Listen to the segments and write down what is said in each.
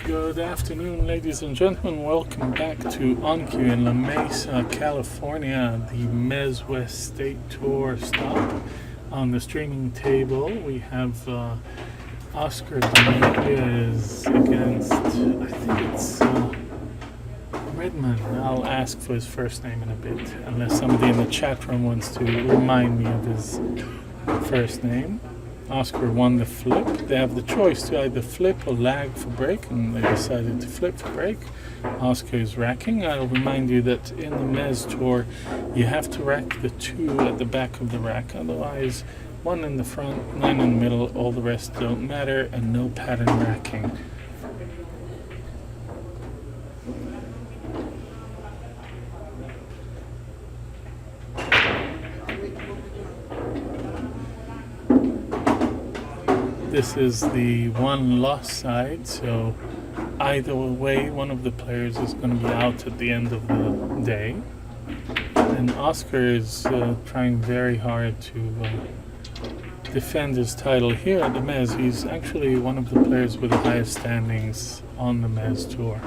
Good afternoon, ladies and gentlemen. Welcome back to OnCue in La Mesa, California, the Mez West State Tour stop. On the streaming table, we have Oscar Dominguez against, I think it's Redman. I'll ask for his first name in a bit, unless somebody in the chat room wants to remind me of his first name. Oscar won the flip. They have the choice to either flip or lag for break, and they decided to flip for break. Oscar is racking. I'll remind you that in the Mez Tour, you have to rack the 2 at the back of the rack. Otherwise, 1 in the front, 9 in the middle, all the rest don't matter, and no pattern racking. This is the one loss side, so either way, one of the players is going to be out at the end of the day. And Oscar is trying very hard to defend his title here at the Mez. He's actually one of the players with the highest standings on the Mez Tour.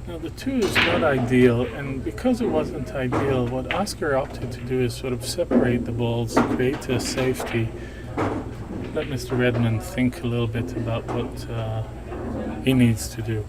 Now the 2 is not ideal, and because it wasn't ideal, what Oscar opted to do is sort of separate the balls, create a safety. Let Mr. Redman think a little bit about what he needs to do.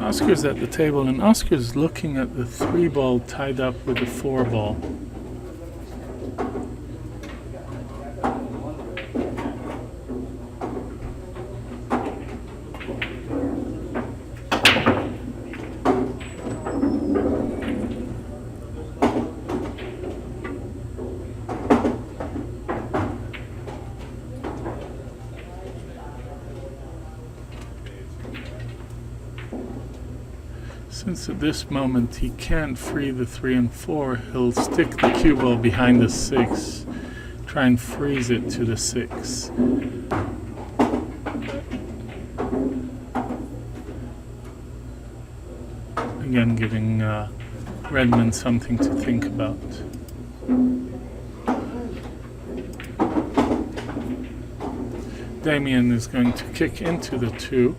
Oscar's at the table, and Oscar's looking at the 3 ball tied up with the 4 ball. Since at this moment he can't free the 3 and 4, he'll stick the cue ball behind the 6, try and freeze it to the 6. Again, giving Redman something to think about. Damien is going to kick into the 2.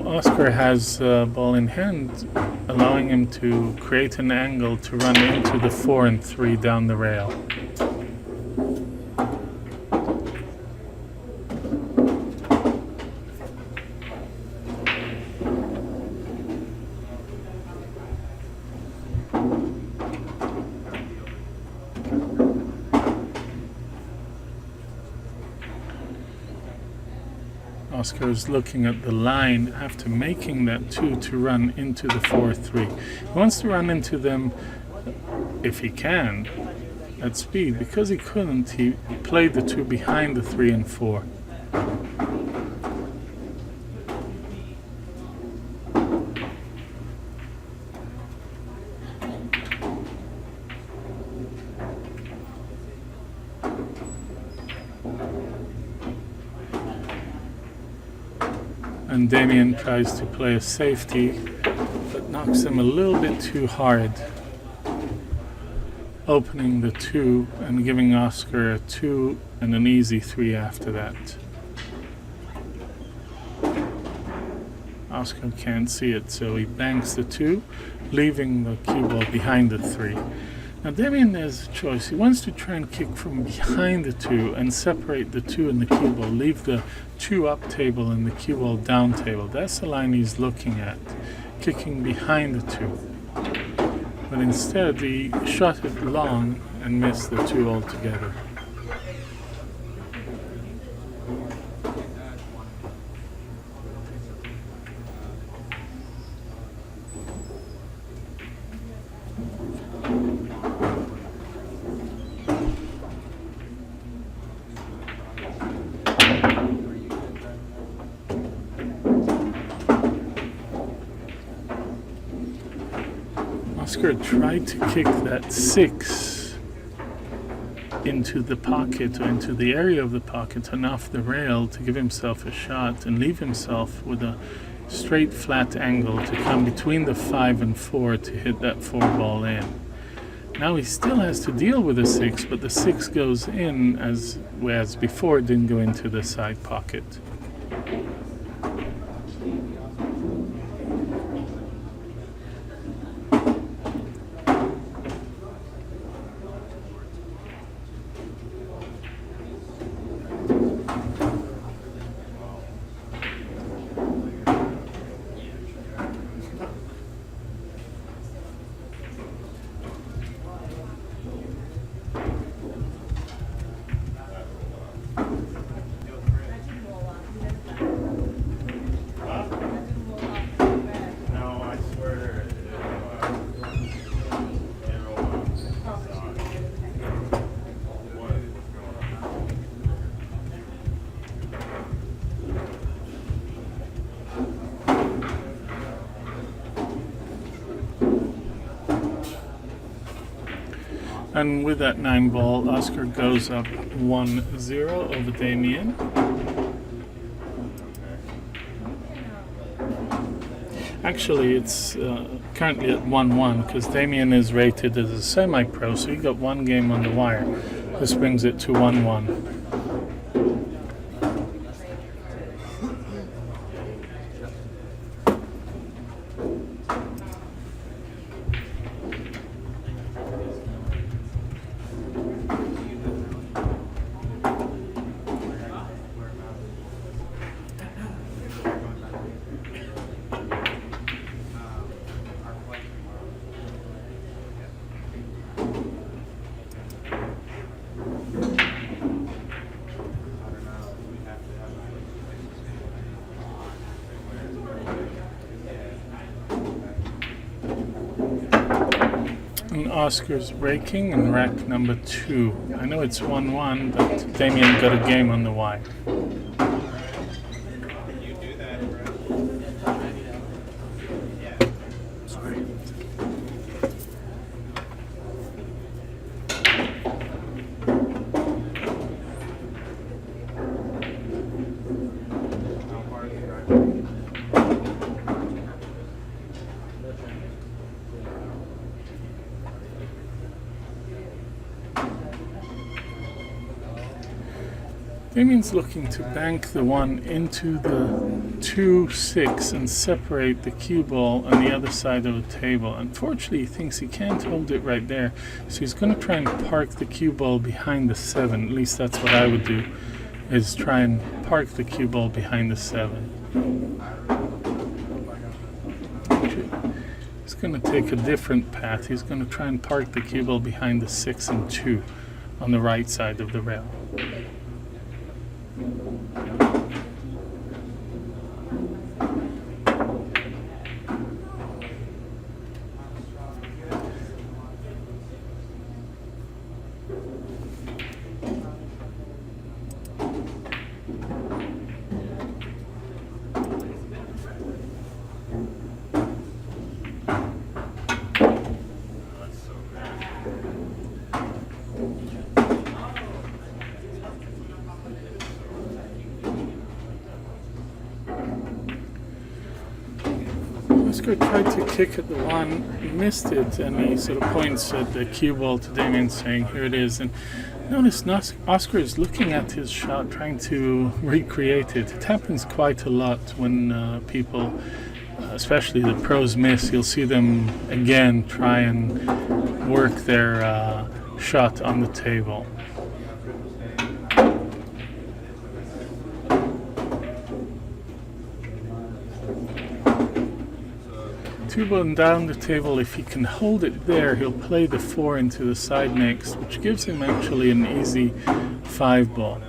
Oscar has ball in hand, allowing him to create an angle to run into the 4 and 3 down the rail. Oscar is looking at the line after making that 2 to run into the 4-3. He wants to run into them if he can at speed. Because he couldn't, he played the 2 behind the 3 and 4. And Damien tries to play a safety, but knocks him a little bit too hard, opening the 2 and giving Oscar a 2 and an easy 3 after that. Oscar can't see it, so he banks the 2, leaving the cue ball behind the 3. Now Damien has a choice. He wants to try and kick from behind the 2 and separate the 2 and the cue ball, leave the 2 up table and the cue ball down table. That's the line he's looking at, kicking behind the 2. But instead he shot it long and missed the 2 altogether. Oscar tried to kick that 6 into the pocket, or into the area of the pocket and off the rail to give himself a shot and leave himself with a straight flat angle to come between the 5 and 4 to hit that 4 ball in. Now he still has to deal with the 6, but the 6 goes in, as whereas before it didn't go into the side pocket. And with that 9 ball, Oscar goes up 1-0 over Damien. Actually, it's currently at 1-1 because Damien is rated as a semi-pro, so he got 1 game on the wire. This brings it to 1-1. And Oscar's raking in rack number 2. I know it's 1-1, but Damien got a game on the wire. Damien's looking to bank the 1 into the 2-6 and separate the cue ball on the other side of the table. Unfortunately, he thinks he can't hold it right there, so he's going to try and park the cue ball behind the 7. At least that's what I would do, is try and park the cue ball behind the 7. He's going to take a different path. He's going to try and park the cue ball behind the 6 and 2 on the right side of the rail. Oscar tried to kick at the 1, he missed it, and he sort of points at the cue ball to Damien saying, here it is. And notice Oscar is looking at his shot, trying to recreate it. It happens quite a lot when people, especially the pros, miss. You'll see them again try and work their shot on the table. 2 ball down the table. If he can hold it there, he'll play the 4 into the side next, which gives him actually an easy 5 ball.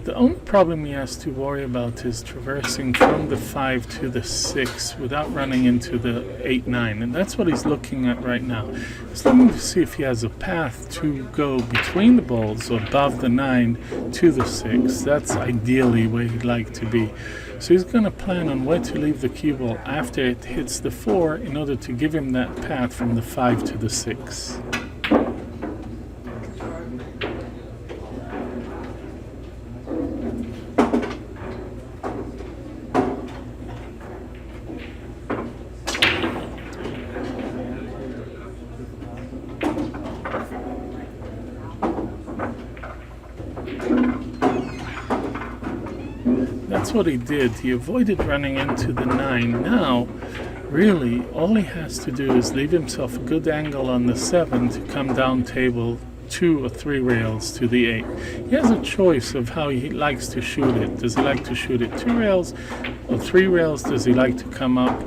The only problem he has to worry about is traversing from the 5 to the 6 without running into the 8-9, and that's what he's looking at right now. He's looking to see if he has a path to go between the balls above the 9 to the 6. That's ideally where he'd like to be. So he's going to plan on where to leave the cue ball after it hits the 4 in order to give him that path from the 5 to the 6. That's what he did. He avoided running into the 9. Now, really, all he has to do is leave himself a good angle on the 7 to come down table 2 or 3 rails to the 8. He has a choice of how he likes to shoot it. Does he like to shoot it 2 rails or 3 rails? Does he like to come up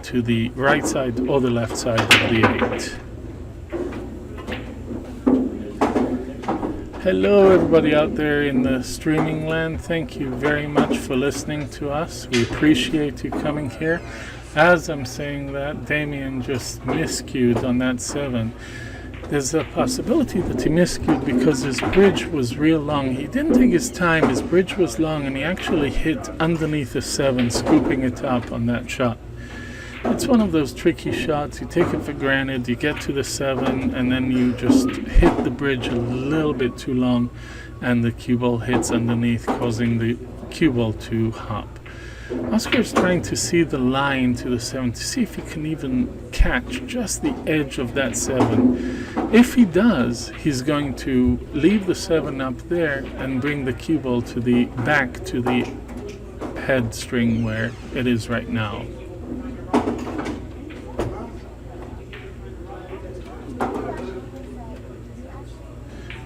to the right side or the left side of the 8? Hello everybody out there in the streaming land. Thank you very much for listening to us. We appreciate you coming here. As I'm saying that, Damien just miscued on that 7. There's a possibility that he miscued because his bridge was real long. He didn't take his time, his bridge was long, and he actually hit underneath the 7, scooping it up on that shot. It's one of those tricky shots. You take it for granted, you get to the 7, and then you just hit the bridge a little bit too long, and the cue ball hits underneath, causing the cue ball to hop. Oscar's trying to see the line to the 7 to see if he can even catch just the edge of that 7. If he does, he's going to leave the 7 up there and bring the cue ball to the back to the head string where it is right now.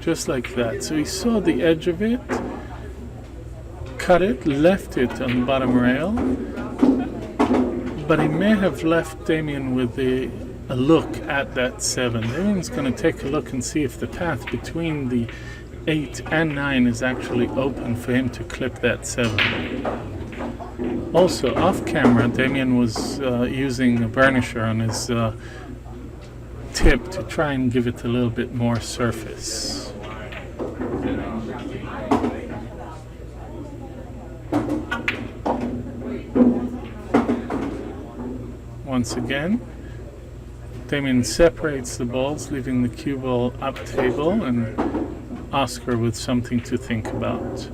Just like that. So he saw the edge of it, cut it, left it on the bottom rail, but he may have left Damien with a look at that 7. Damien's going to take a look and see if the path between the 8 and 9 is actually open for him to clip that 7. Also, off camera, Damien was using a burnisher on his tip to try and give it a little bit more surface. Once again, Damien separates the balls, leaving the cue ball up table, and Oscar with something to think about.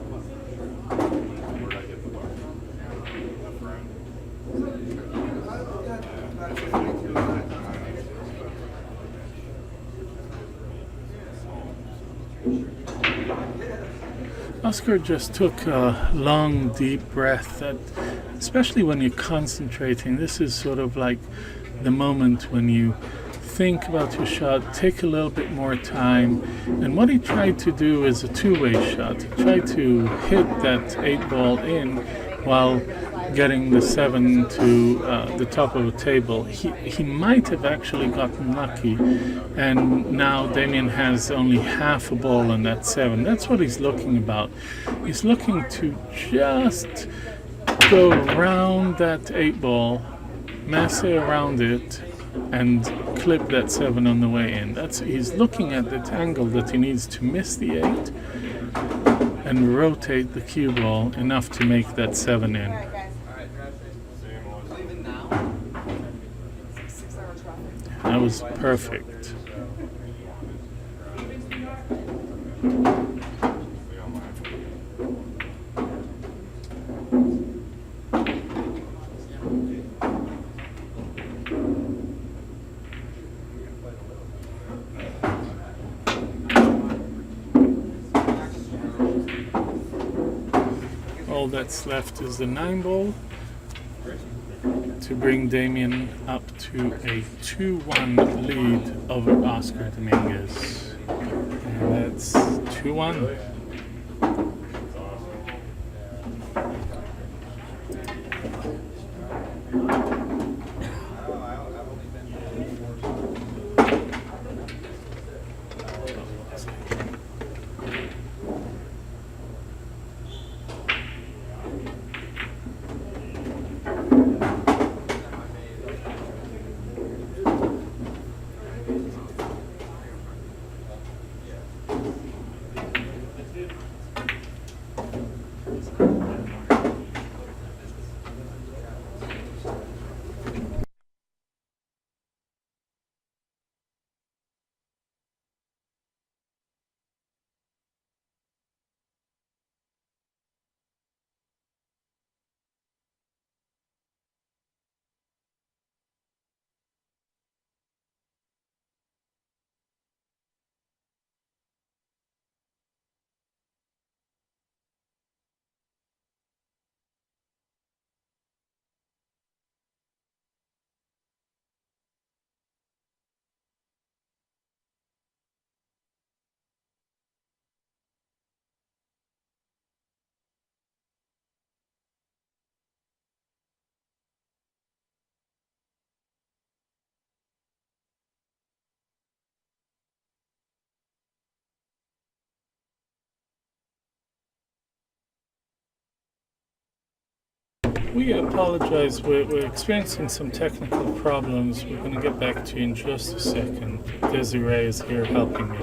Oscar just took a long, deep breath. That, especially when you're concentrating, this is sort of like the moment when you think about your shot, take a little bit more time. And what he tried to do is a two-way shot. He tried to hit that 8 ball in while getting the 7 to the top of a table. He might have actually gotten lucky, and now Damien has only half a ball on that 7. That's what he's looking about. He's looking to just go around that 8 ball, masse around it, and clip that 7 on the way in. He's looking at that angle that he needs to miss the 8 and rotate the cue ball enough to make that 7 in. That was perfect. All that's left is the 9 ball to bring Damien up to a 2-1 lead over Oscar Dominguez. And that's 2-1. We apologize. We're experiencing some technical problems. We're going to get back to you in just a second. Desiree is here helping me.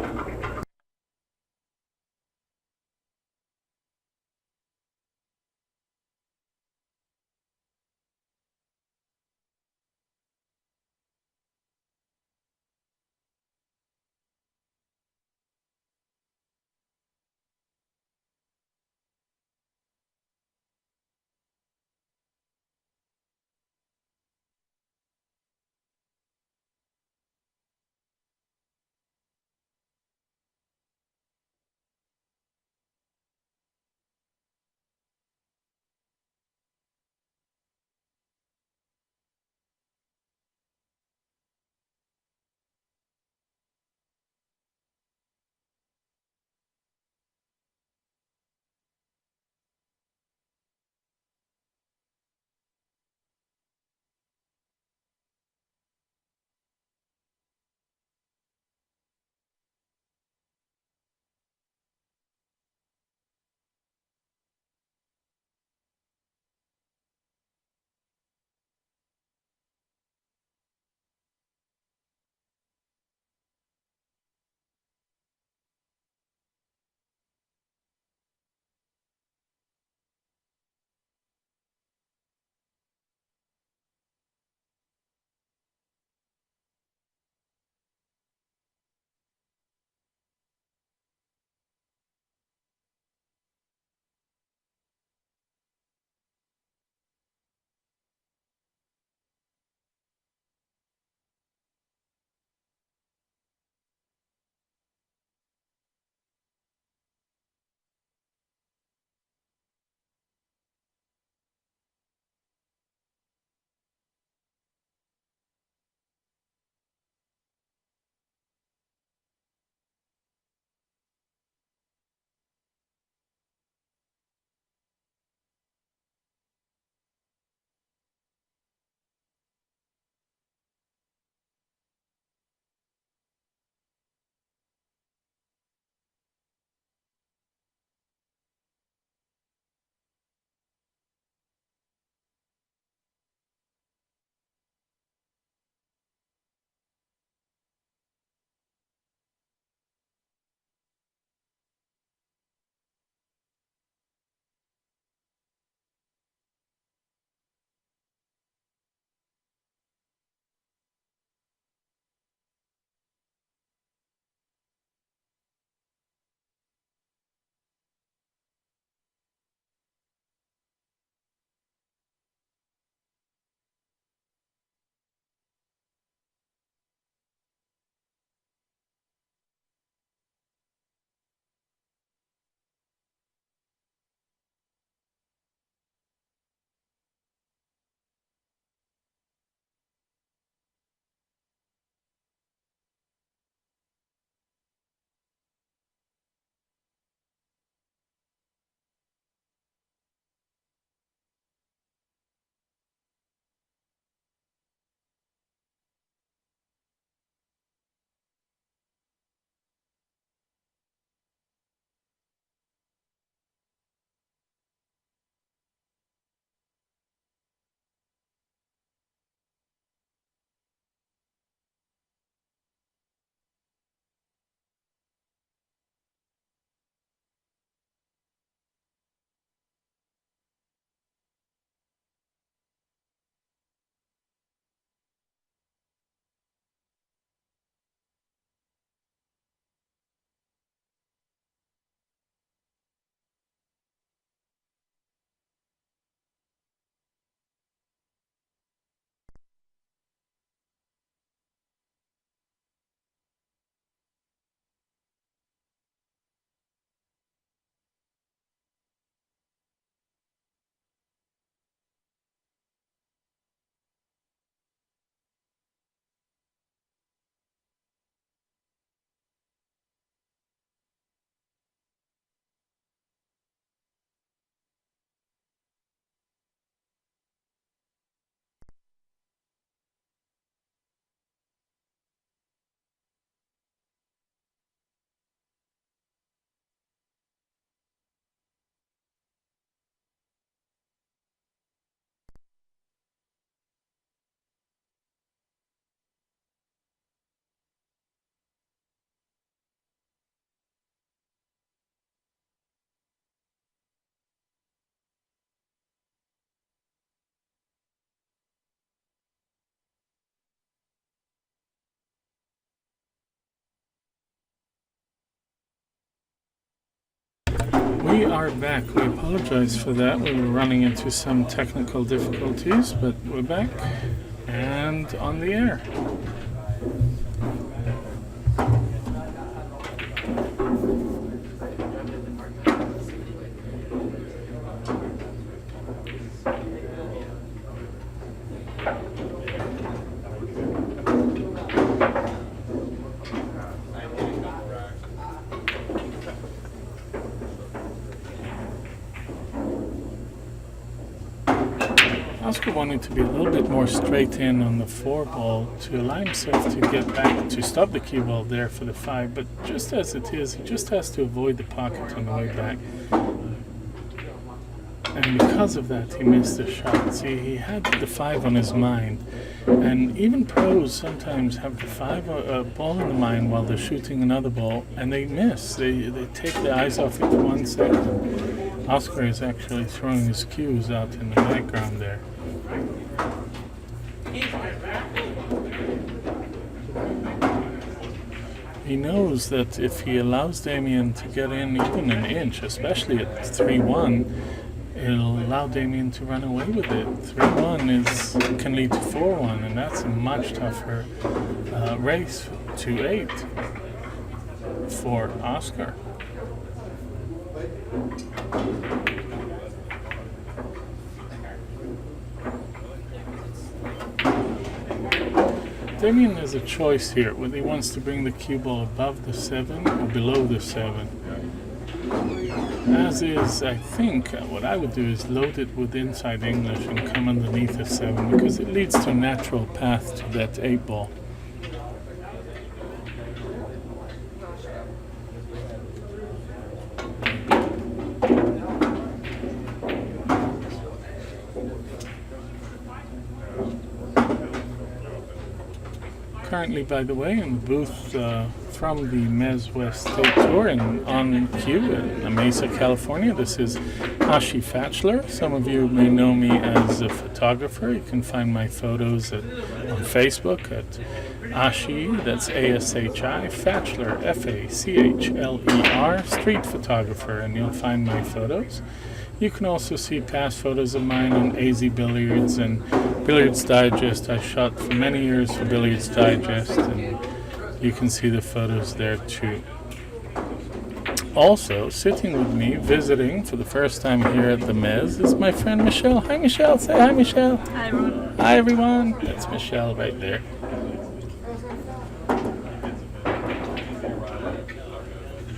We are back. We apologize for that. We were running into some technical difficulties, but we're back and on the air. Oscar wanted to be a little bit more straight in on the 4 ball to allow himself to get back, to stop the cue ball there for the 5, but just as it is, he just has to avoid the pocket on the way back. And because of that, he missed the shot. See, he had the 5 on his mind. And even pros sometimes have the 5 ball in the mind while they're shooting another ball, and they miss. They take their eyes off it for 1 second. Oscar is actually throwing his cues out in the background there. He knows that if he allows Damian to get in even an inch, especially at 3-1, it'll allow Damian to run away with it. 3-1 can lead to 4-1, and that's a much tougher race to 8 for Oscar. Damian has a choice here, whether he wants to bring the cue ball above the 7 or below the 7. As is, I think, what I would do is load it with inside English and come underneath the 7, because it leads to a natural path to that 8 ball. Currently, by the way, in the booth from the Mez West State Tour and on cue in Mesa, California. This is Ashi Fatchler. Some of you may know me as a photographer. You can find my photos on Facebook at Ashi, that's A-S-H-I, Fatchler, F-A-C-H-L-E-R, street photographer, and you'll find my photos. You can also see past photos of mine on AZ Billiards and Billiards Digest. I shot for many years for Billiards Digest, and you can see the photos there too. Also, sitting with me, visiting for the first time here at the Mez, is my friend Michelle. Hi, Michelle. Say hi, Michelle. Hi, everyone. Hi, everyone. That's Michelle right there.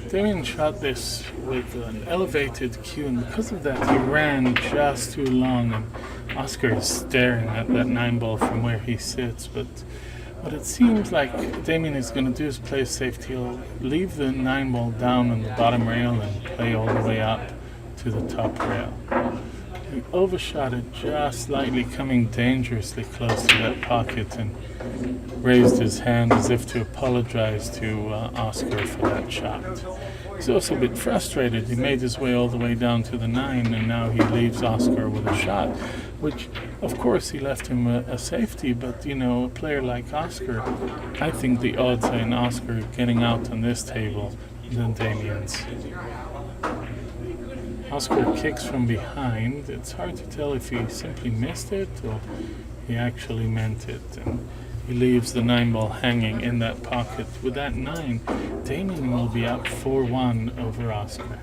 Damian shot this with an elevated cue, and because of that, he ran just too long, and Oscar is staring at that 9 ball from where he sits. But what it seems like Damian is going to do is play a safety. He'll leave the 9 ball down on the bottom rail and play all the way up to the top rail. He overshot it just slightly, coming dangerously close to that pocket, and raised his hand as if to apologize to Oscar for that shot. He's also a bit frustrated. He made his way all the way down to the 9, and now he leaves Oscar with a shot, which, of course, he left him a safety, but, you know, a player like Oscar, I think the odds are in Oscar getting out on this table than Damian's. Oscar kicks from behind. It's hard to tell if he simply missed it or he actually meant it. And he leaves the 9 ball hanging in that pocket. With that 9, Damian will be up 4-1 over Oscar.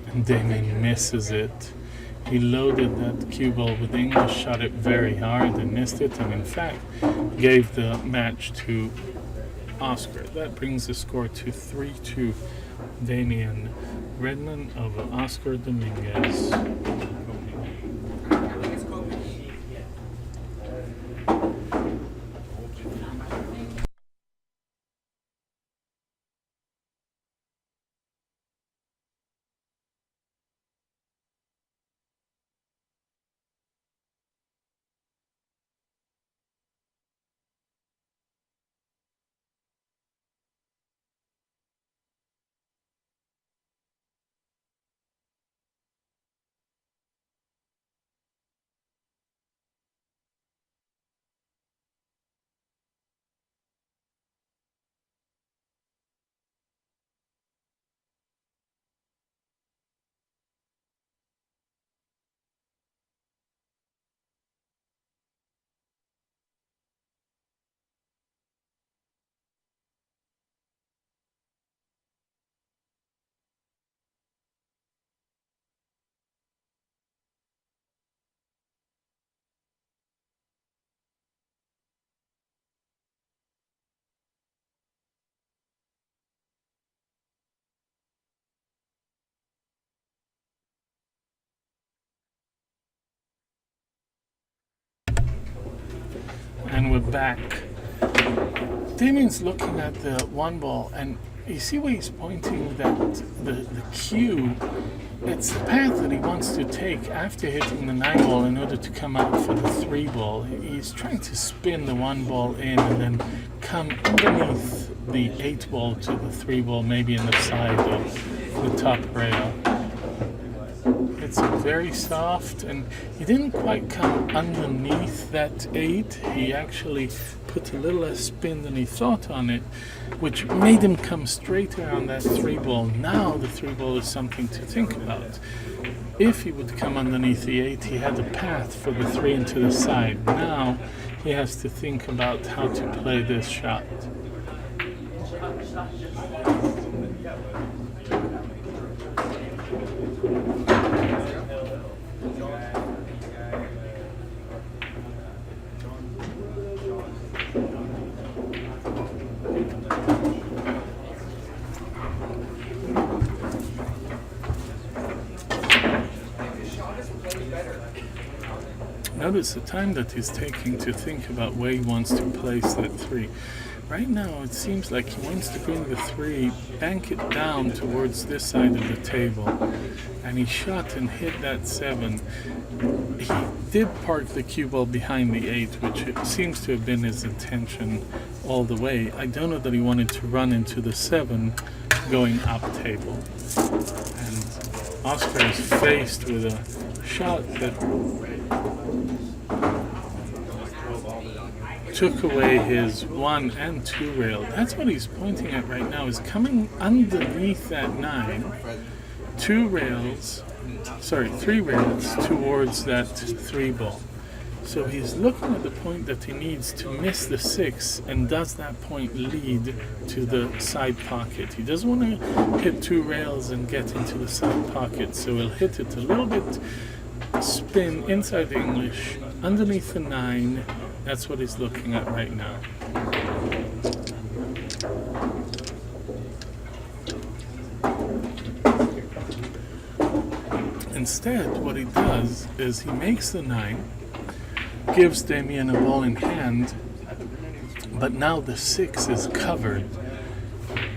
And Damian misses it. He loaded that cue ball with English, shot it very hard and missed it, and in fact gave the match to Oscar. That brings the score to 3-2. Damian Redman over Oscar Dominguez. back. Damien's looking at the one ball, and you see where he's pointing that the cue. It's the path that he wants to take after hitting the 9 ball in order to come out for the 3 ball. He's trying to spin the 1 ball in and then come underneath the 8 ball to the 3 ball, maybe in the side of the top rail. It's very soft, and he didn't quite come underneath that 8. He actually put a little less spin than he thought on it, which made him come straighter on that 3 ball. Now the 3 ball is something to think about. If he would come underneath the 8, he had a path for the 3 into the side. Now he has to think about how to play this shot. Notice the time that he's taking to think about where he wants to place that 3. Right now it seems like he wants to bring the 3, bank it down towards this side of the table, and he shot and hit that 7. He did park the cue ball behind the 8, which it seems to have been his intention all the way. I don't know that he wanted to run into the 7 going up table. And Oscar is faced with a shot that took away his 1 and 2 rail. That's what he's pointing at right now, is coming underneath that 9, 3 rails towards that 3 ball. So he's looking at the point that he needs to miss the 6, and does that point lead to the side pocket? He doesn't want to hit 2 rails and get into the side pocket, so he'll hit it a little bit, spin inside the English, underneath the 9. That's what he's looking at right now. Instead, what he does is he makes the 9, gives Damien a ball in hand, but now the 6 is covered,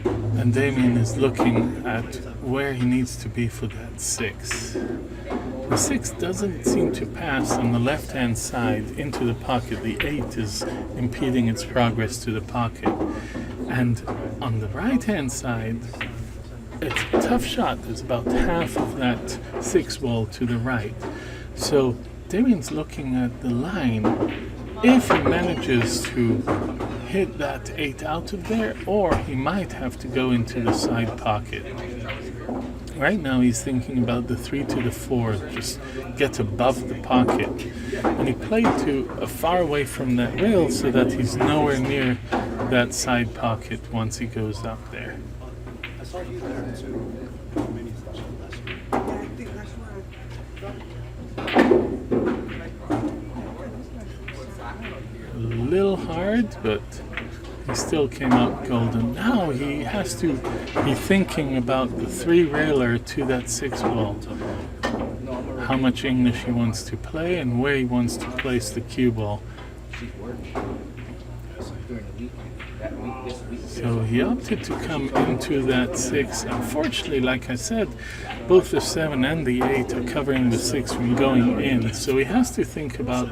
and Damien is looking at where he needs to be for that 6. The 6 doesn't seem to pass on the left-hand side into the pocket. The 8 is impeding its progress to the pocket. And on the right-hand side, it's a tough shot. There's about half of that 6 ball to the right. So Damien's looking at the line. If he manages to hit that 8 out of there, or he might have to go into the side pocket. Right now he's thinking about the 3 to the 4, just get above the pocket. And he played to far away from that rail so that he's nowhere near that side pocket once he goes up there. A little hard, but he still came out golden. Now he has to be thinking about the 3 railer to that 6 ball. How much English he wants to play and where he wants to place the cue ball. So he opted to come into that 6. Unfortunately, like I said, both the 7 and the 8 are covering the 6 from going in. So he has to think about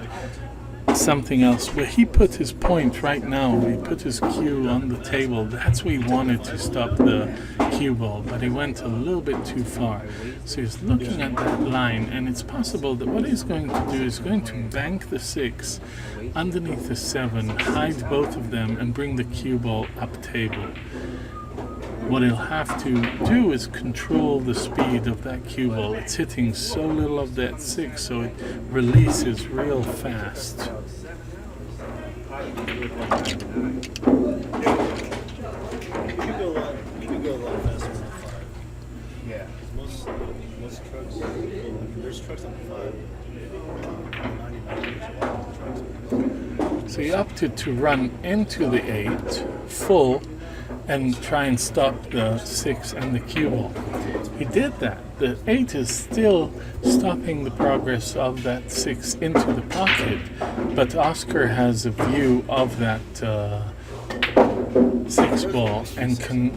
something else. Where he put his point right now, he put his cue on the table, that's where he wanted to stop the cue ball, but he went a little bit too far. So he's looking at that line, and it's possible that what he's going to do is going to bank the 6 underneath the 7, hide both of them, and bring the cue ball up table. What he'll have to do is control the speed of that cue ball. It's hitting so little of that 6, so it releases real fast. You can go a lot faster than 5. Yeah. Most trucks, there's trucks on 5. 99 So he opted to run into the 8 full and try and stop the 6 and the cue ball. he did that. The 8 is still stopping the progress of that 6 into the pocket, but Oscar has a view of that 6 ball and can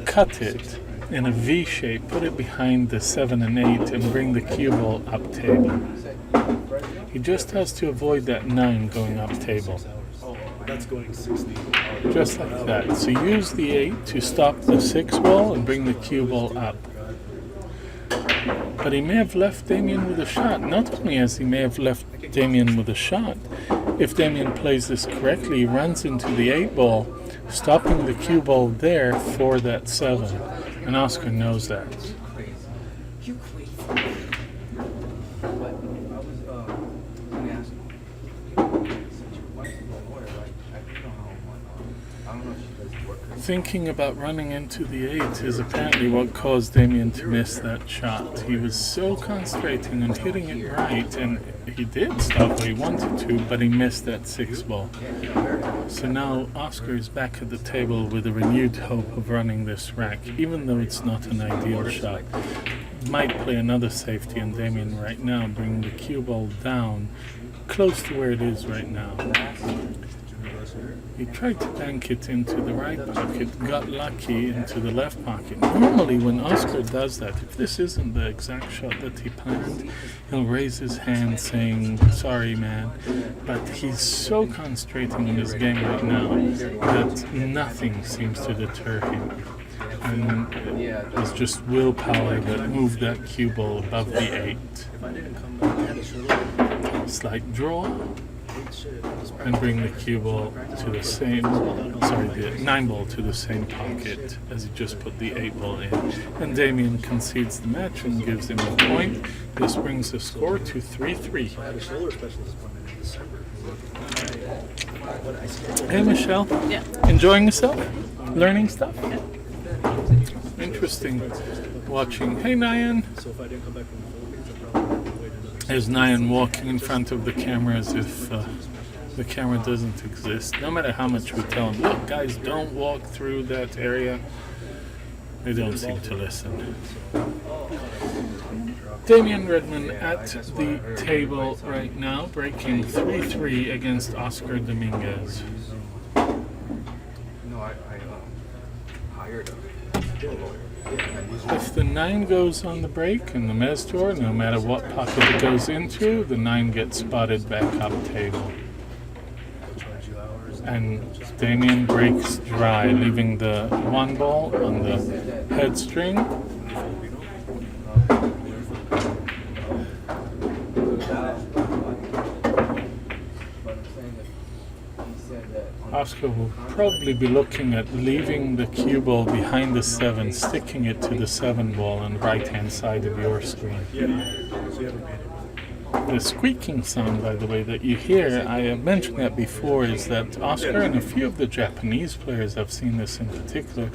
cut it in a V shape, put it behind the 7 and 8, and bring the cue ball up table. He just has to avoid that 9 going up table. That's going 60. Just like that. So use the 8 to stop the 6 ball and bring the cue ball up. But he may have left Damien with a shot. Not only has he may have left Damien with a shot, if Damien plays this correctly, he runs into the 8 ball, stopping the cue ball there for that 7. And Oscar knows that. You crazy. But I was gonna ask you. Since your wife's in the water, like I don't know how I don't know if she does work. Thinking about running into the 8 is apparently what caused Damien to miss that shot. He was so concentrating on hitting it right, and he did stop where he wanted to, but he missed that 6 ball. So now Oscar is back at the table with a renewed hope of running this rack, even though it's not an ideal shot. Might play another safety on Damien right now, bring the cue ball down close to where it is right now. He tried to bank it into the right pocket, got lucky into the left pocket. Normally when Oscar does that, if this isn't the exact shot that he planned, he'll raise his hand saying, sorry man. But he's so concentrating on his game right now that nothing seems to deter him. And it's just willpower that moved that cue ball above the 8. Slight draw. And bring the cue ball to the same, the 9 ball to the same pocket as he just put the 8 ball in. And Damien concedes the match and gives him a point. This brings the score to 3-3. I had a shoulder specialist appointment in December. Hey Michelle, Yeah. enjoying yourself? Learning stuff? Interesting watching. Hey Nyan. So if I didn't come back from the Philippines, I probably would have waited another There's Nyan walking in front of the camera as if the camera doesn't exist. No matter how much we tell them, look guys, don't walk through that area. They don't seem to listen. Damien Redman at the table right now, breaking 3-3 against Oscar Dominguez. No, I hired a lawyer. If the 9 goes on the break in the mez tour, no matter what pocket it goes into, the 9 gets spotted back up table. And Damien breaks dry, leaving the 1 ball on the head string. Oscar will probably be looking at leaving the cue ball behind the 7, sticking it to the 7 ball on the right hand side of your screen. So you haven't made it. The squeaking sound, by the way, that you hear, I have mentioned that before, is that Oscar and a few of the Japanese players, I've seen this in particular,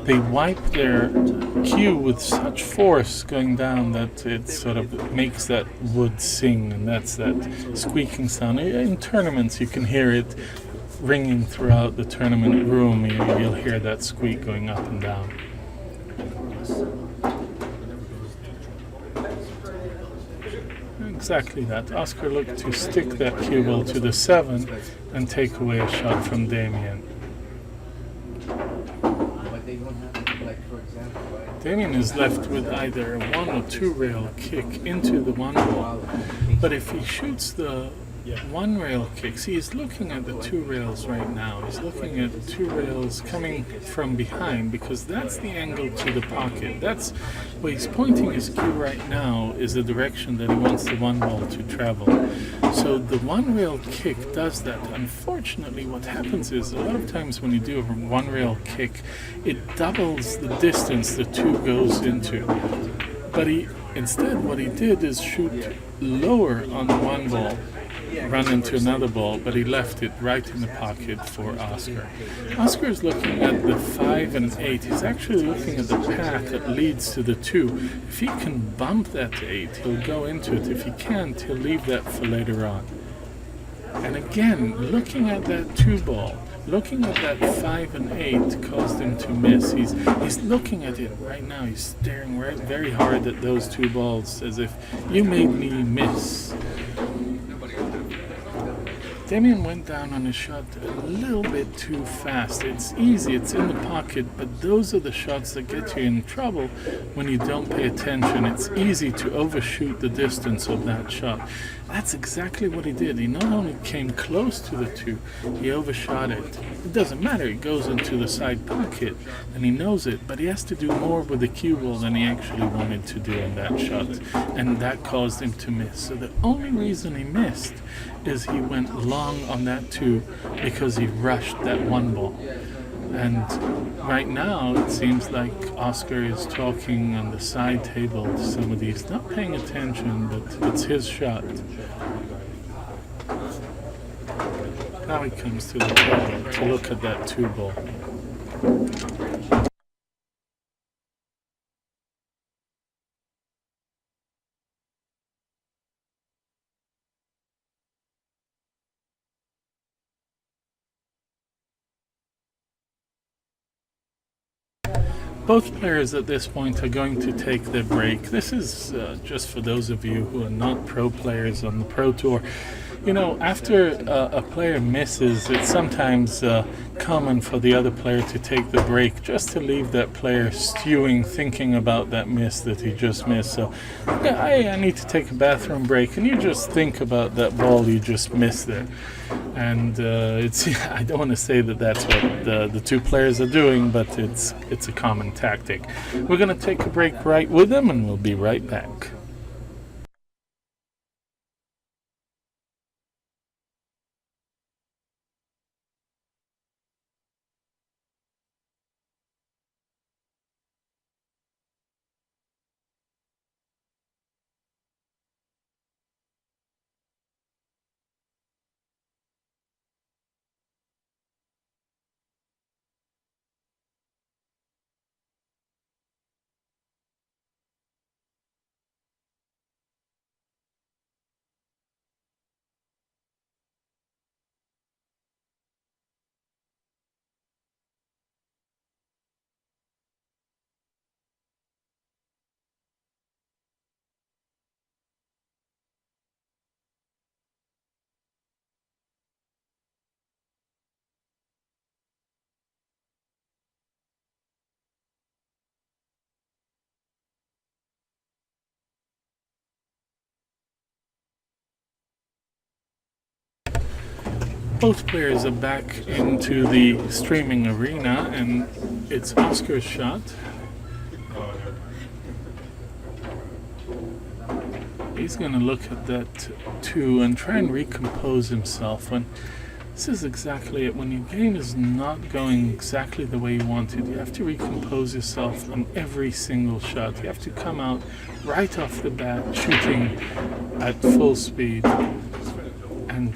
they wipe their cue with such force going down that it sort of makes that wood sing, and that's that squeaking sound. In tournaments, you can hear it ringing throughout the tournament room. You'll hear that squeak going up and down. Exactly that. Oscar looked to stick that cue ball to the 7 and take away a shot from Damien. But they don't have, like, for example, right? Damien is left with either a 1 or 2 rail kick into the 1 ball. But if he shoots the 1 rail kick, see, he's looking at the 2 rails right now. He's looking at 2 rails coming from behind because that's the angle to the pocket. That's where he's pointing his cue right now, is the direction that he wants the 1 ball to travel. So the 1 rail kick does that. Unfortunately, what happens is a lot of times when you do a 1 rail kick, it doubles the distance the 2 goes into. But instead what he did is shoot lower on the 1 ball, run into another ball, but he left it right in the pocket for Oscar. Oscar is looking at the 5 and 8. He's actually looking at the path that leads to the 2. If he can bump that 8, he'll go into it. If he can't, he'll leave that for later on. And again, looking at that 2 ball, looking at that 5 and 8 caused him to miss. He's looking at it right now. He's staring very hard at those two balls as if you made me miss. Damien went down on his shot a little bit too fast. It's easy, it's in the pocket, but those are the shots that get you in trouble when you don't pay attention. It's easy to overshoot the distance of that shot. That's exactly what he did. He not only came close to the two, he overshot it. It doesn't matter, it goes into the side pocket, and he knows it, but he has to do more with the cue ball than he actually wanted to do in that shot, and that caused him to miss. So the only reason he missed is he went long on that two because he rushed that one ball. And right now it seems like Oscar is talking on the side table to somebody. He's not paying attention, but it's his shot. Now he comes to the table to look at that two ball. Both players at this point are going to take their break. This is just for those of you who are not pro players on the Pro Tour. You know, after a player misses, it's sometimes common for the other player to take the break just to leave that player stewing, thinking about that miss that he just missed. So, I need to take a bathroom break, and you just think about that ball you just missed there. And I don't want to say that that's what the two players are doing, but it's a common tactic. We're going to take a break right with them, and we'll be right back. Both players are back into the streaming arena, and it's Oscar's shot. He's going to look at that two and try and recompose himself. When this is exactly it. When your game is not going exactly the way you want it, you have to recompose yourself on every single shot. You have to come out right off the bat shooting at full speed. And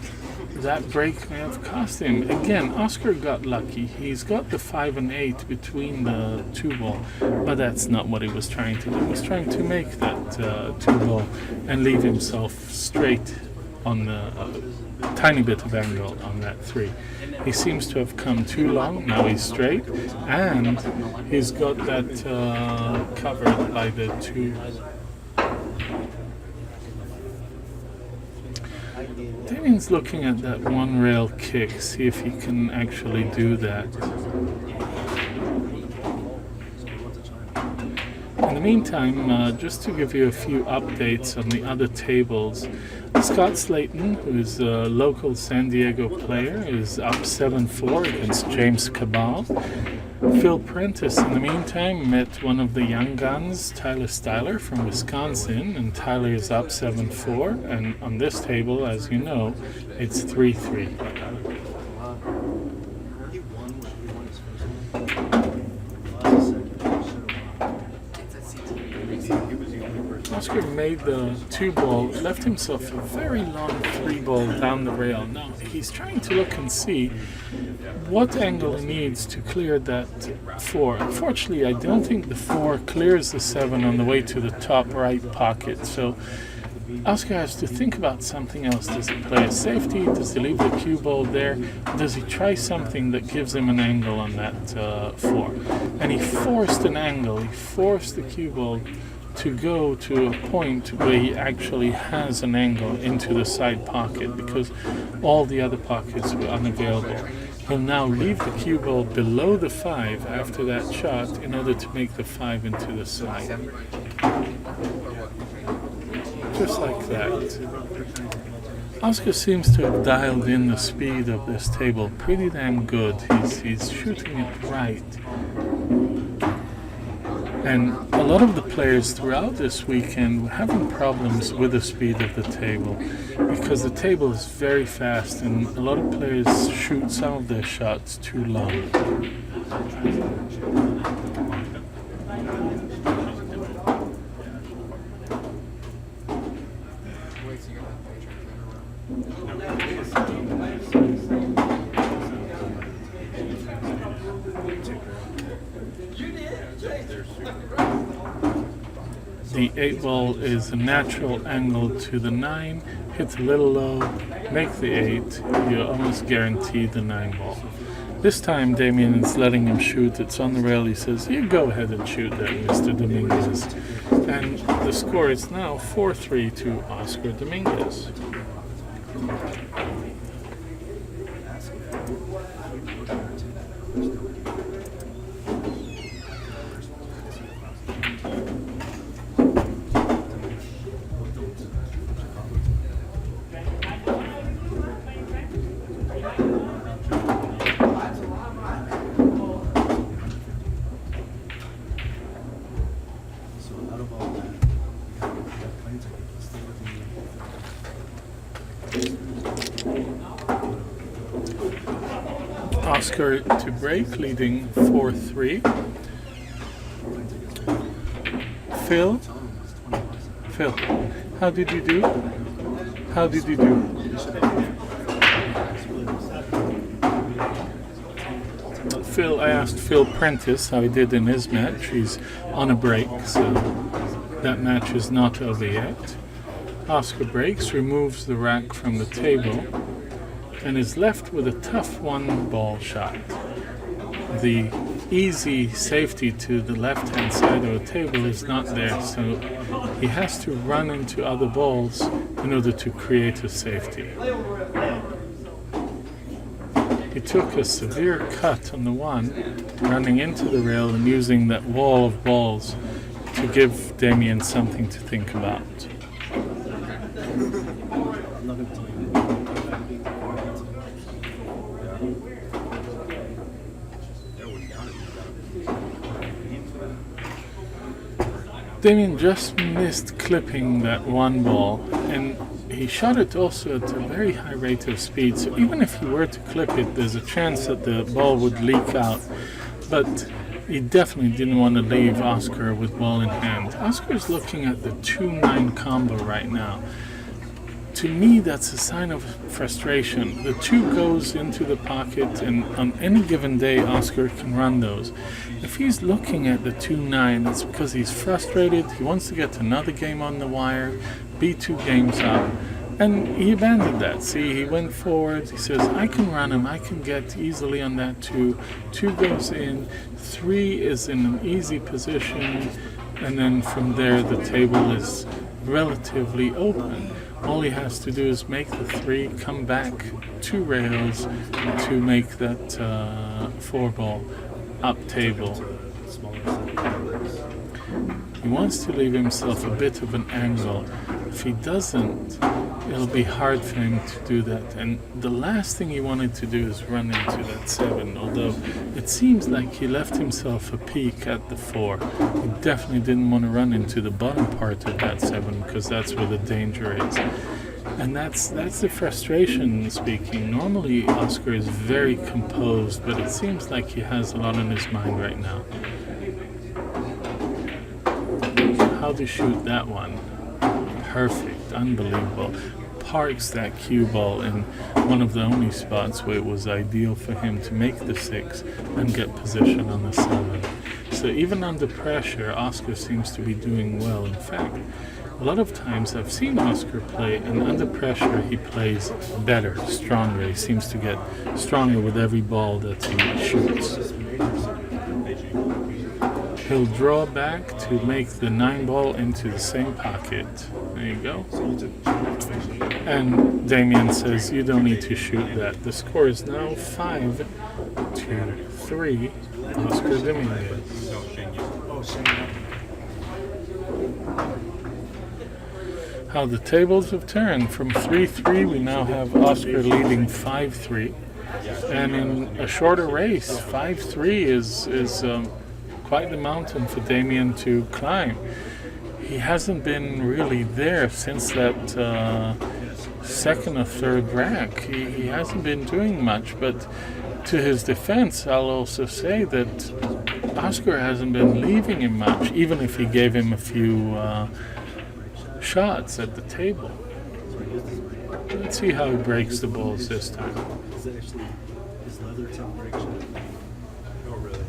that break may have cost him. Again, Oscar got lucky. He's got the 5 and 8 between the two ball, but that's not what he was trying to do. He was trying to make that two ball and leave himself straight on the tiny bit of angle on that 3. He seems to have come too long. Now he's straight, and he's got that covered by the 2. Damien's looking at that one rail kick, see if he can actually do that. In the meantime, just to give you a few updates on the other tables, Scott Slayton, who is a local San Diego player, is up 7-4 against James Cabal. Phil Prentice, in the meantime, met one of the young guns, Tyler Styler from Wisconsin, and Tyler is up 7-4, and on this table, as you know, it's 3-3. Oscar made the 2 ball, left himself a very long 3 ball down the rail. Now, he's trying to look and see what angle he needs to clear that 4. Unfortunately, I don't think the 4 clears the 7 on the way to the top right pocket. So Oscar has to think about something else. Does he play a safety? Does he leave the cue ball there? Does he try something that gives him an angle on that 4? And he forced an angle. He forced the cue ball to go to a point where he actually has an angle into the side pocket because all the other pockets were unavailable. He'll now leave the cue ball below the 5 after that shot in order to make the 5 into the side. Just like that. Oscar seems to have dialed in the speed of this table pretty damn good. He's shooting it right. And a lot of the players throughout this weekend were having problems with the speed of the table because the table is very fast and a lot of players shoot some of their shots too long. The 8 ball is a natural angle to the 9, hits a little low, make the 8, you're almost guaranteed the 9 ball. This time Damien is letting him shoot, it's on the rail, he says, you go ahead and shoot that, Mr. Dominguez. And the score is now 4-3 to Oscar Dominguez. Oscar to break, leading 4-3. Phil, how did you do? How did you do? Phil, I asked Phil Prentice how he did in his match. He's on a break, so that match is not over yet. Oscar breaks, removes the rack from the table, and is left with a tough 1 ball shot. The easy safety to the left-hand side of the table is not there, so he has to run into other balls in order to create a safety. He took a severe cut on the 1, running into the rail and using that wall of balls to give Damien something to think about. Damien just missed clipping that 1 ball, and he shot it also at a very high rate of speed, so even if he were to clip it, there's a chance that the ball would leak out. But he definitely didn't want to leave Oscar with ball in hand. Oscar's looking at the 2-9 combo right now. To me, that's a sign of frustration. The 2 goes into the pocket, and on any given day, Oscar can run those. If he's looking at the 2-9, it's because he's frustrated, he wants to get another game on the wire, be 2 games up, and he abandoned that. See, he went forward, he says, I can run him, I can get easily on that 2. 2 goes in, 3 is in an easy position, and then from there the table is relatively open. All he has to do is make the 3, come back 2 rails to make that 4 ball up table. He wants to leave himself a bit of an angle. If he doesn't, it'll be hard for him to do that. And the last thing he wanted to do is run into that 7, although it seems like he left himself a peak at the 4. He definitely didn't want to run into the bottom part of that 7 because that's where the danger is. And that's the frustration speaking. Normally Oscar is very composed, but it seems like he has a lot on his mind right now. How to shoot that 1. Perfect, unbelievable. Parks that cue ball in one of the only spots where it was ideal for him to make the 6 and get position on the 7. So even under pressure, Oscar seems to be doing well. In fact, a lot of times I've seen Oscar play, and under pressure he plays better, stronger. He seems to get stronger with every ball that he shoots. He'll draw back to make the 9 ball into the same pocket. There you go. And Damien says, you don't need to shoot that. The score is now 5-3, Oscar Dominguez. How the tables have turned. From 3-3, we now have Oscar leading 5-3. And in a shorter race, 5-3 is quite the mountain for Damien to climb. He hasn't been really there since that second or third rack. He hasn't been doing much, but to his defense, I'll also say that Oscar hasn't been leaving him much, even if he gave him a few shots at the table. Let's see how he breaks the balls this time. Is it actually his leather tip break shot? Oh, really?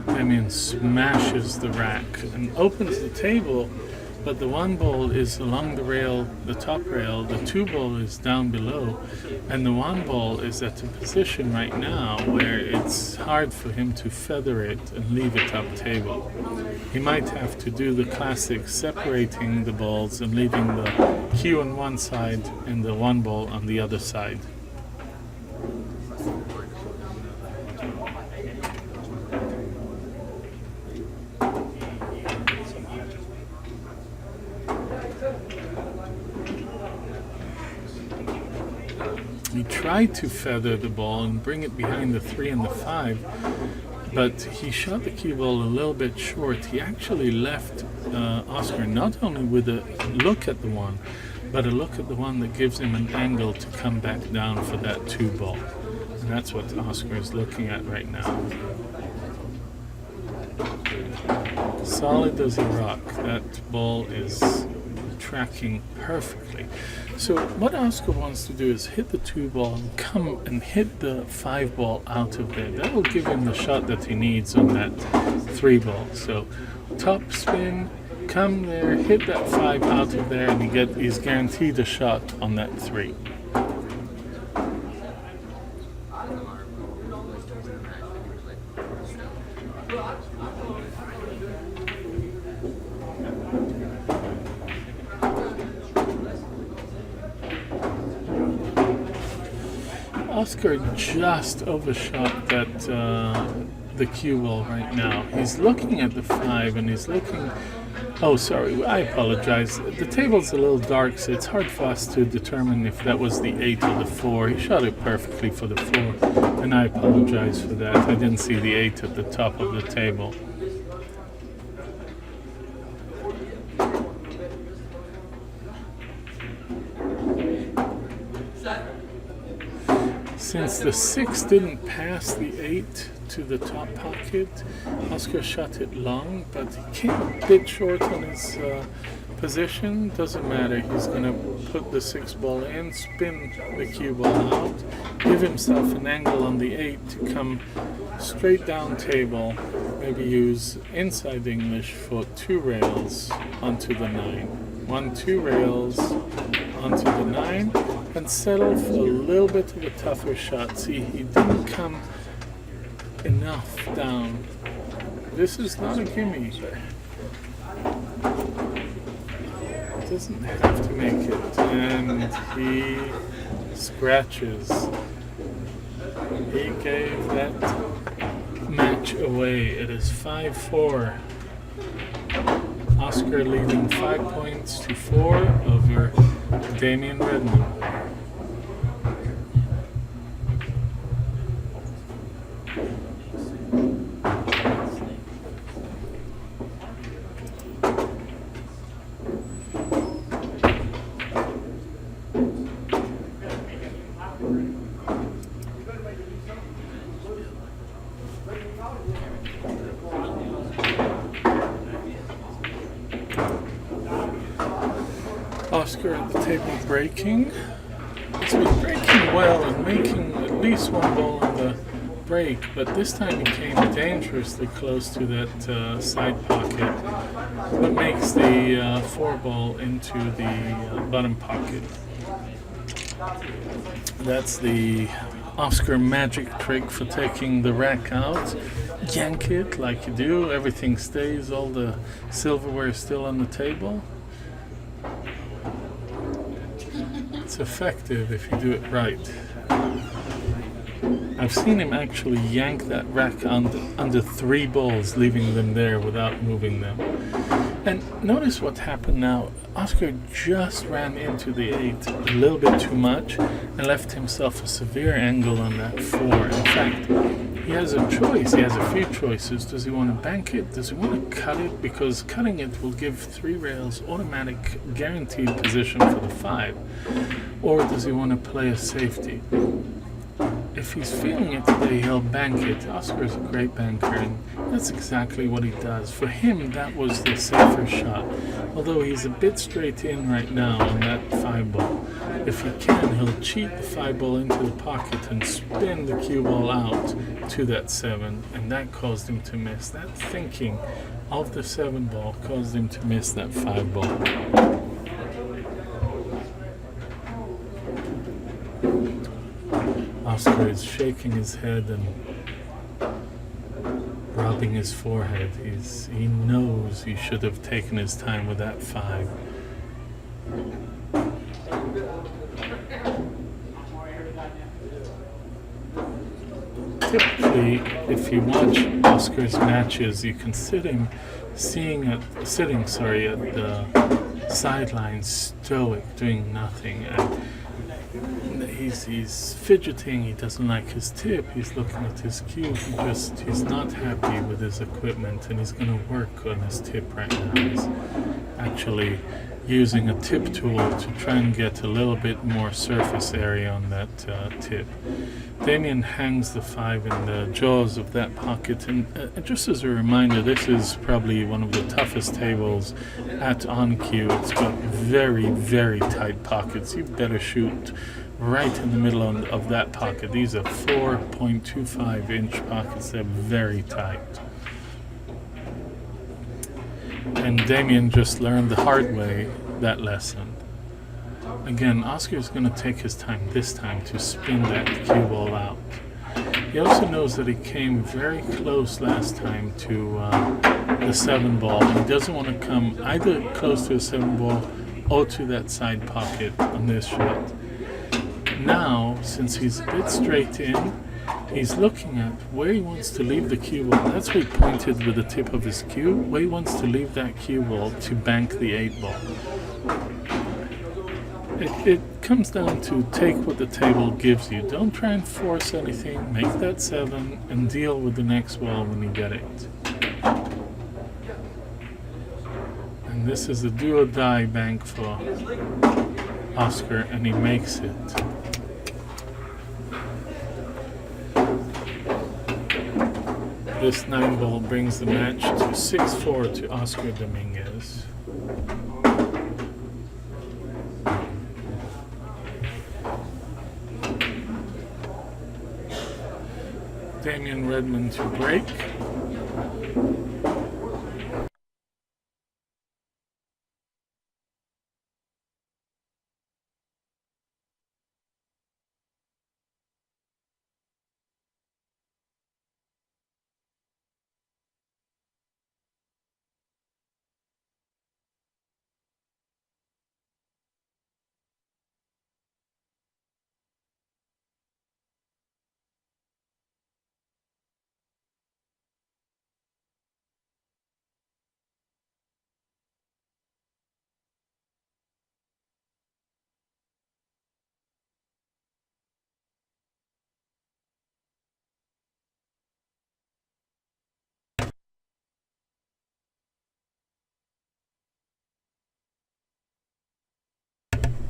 Damien smashes the rack and opens the table, but the 1 ball is along the rail, the top rail, the 2 ball is down below, and the 1 ball is at a position right now where it's hard for him to feather it and leave it up table. He might have to do the classic separating the balls and leaving the cue on one side and the 1 ball on the other side. He tried to feather the ball and bring it behind the 3 and the 5, but he shot the cue ball a little bit short. He actually left Oscar not only with a look at the 1, but a look at the 1 that gives him an angle to come back down for that 2 ball. And that's what Oscar is looking at right now. Solid as a rock. That ball is tracking perfectly. So what Oscar wants to do is hit the 2 ball and come and hit the 5 ball out of there. That will give him the shot that he needs on that 3 ball. So top spin, come there, hit that 5 out of there, and he's guaranteed a shot on that 3. Oscar just overshot that the cue ball right now. He's looking at the 5 and he's looking. Oh, sorry, I apologize. The table's a little dark, so it's hard for us to determine if that was the 8 or the 4. He shot it perfectly for the 4, and I apologize for that. I didn't see the 8 at the top of the table. Since the 6 didn't pass the 8 to the top pocket, Oscar shot it long, but he came a bit short on his position. Doesn't matter, he's going to put the 6 ball in, spin the cue ball out, give himself an angle on the 8 to come straight down table, maybe use inside English for 2 rails onto the 9. 1, 2 rails onto the 9, and settle for a little bit of a tougher shot. See, he didn't come enough down. This is not a gimme. Doesn't have to make it, and he scratches. He gave that match away. It is 5-4. Oscar leading 5 points to 4 over Damien Redmond. Oscar at the table breaking. He's been breaking well and making at least 1 ball on the break, but this time he came dangerously close to that side pocket, but makes the 4 ball into the bottom pocket. That's the Oscar magic trick for taking the rack out. Yank it like you do, everything stays, all the silverware is still on the table. It's effective if you do it right. I've seen him actually yank that rack under 3 balls, leaving them there without moving them. And notice what happened now. Oscar just ran into the 8 a little bit too much and left himself a severe angle on that 4. In fact, he has a choice. He has a few choices. Does he want to bank it? Does he want to cut it? Because cutting it will give 3 rails automatic guaranteed position for the 5. Or does he want to play a safety? If he's feeling it today, he'll bank it. Oscar is a great banker, and that's exactly what he does. For him, that was the safer shot. Although he's a bit straight in right now on that 5 ball. If he can, he'll cheat the 5 ball into the pocket and spin the cue ball out to that 7, and that caused him to miss. That thinking of the 7 ball caused him to miss that 5 ball. Oscar is shaking his head and rubbing his forehead. He knows he should have taken his time with that 5. Typically, if you watch Oscar's matches, you can sitting at the sidelines, stoic, doing nothing. And he's fidgeting, he doesn't like his tip, he's looking at his cue, he's not happy with his equipment, and he's going to work on his tip right now. He's actually using a tip tool to try and get a little bit more surface area on that tip. Damien hangs the 5 in the jaws of that pocket, and just as a reminder, this is probably one of the toughest tables at On-Cue. It's got very, very tight pockets. You better shoot right in the middle of that pocket. These are 4.25 inch pockets. They're very tight. And Damien just learned the hard way that lesson. Again, Oscar is going to take his time this time to spin that cue ball out. He also knows that he came very close last time to the 7 ball. He doesn't want to come either close to a 7 ball or to that side pocket on this shot. Now, since he's a bit straight in, he's looking at where he wants to leave the cue ball. That's where he pointed with the tip of his cue, where he wants to leave that cue ball to bank the 8 ball. It comes down to take what the table gives you. Don't try and force anything. Make that 7 and deal with the next ball when you get it. And this is a do or die bank for Oscar, and he makes it. This 9 ball brings the match to 6-4 to Oscar Dominguez. Damien Redmond to break.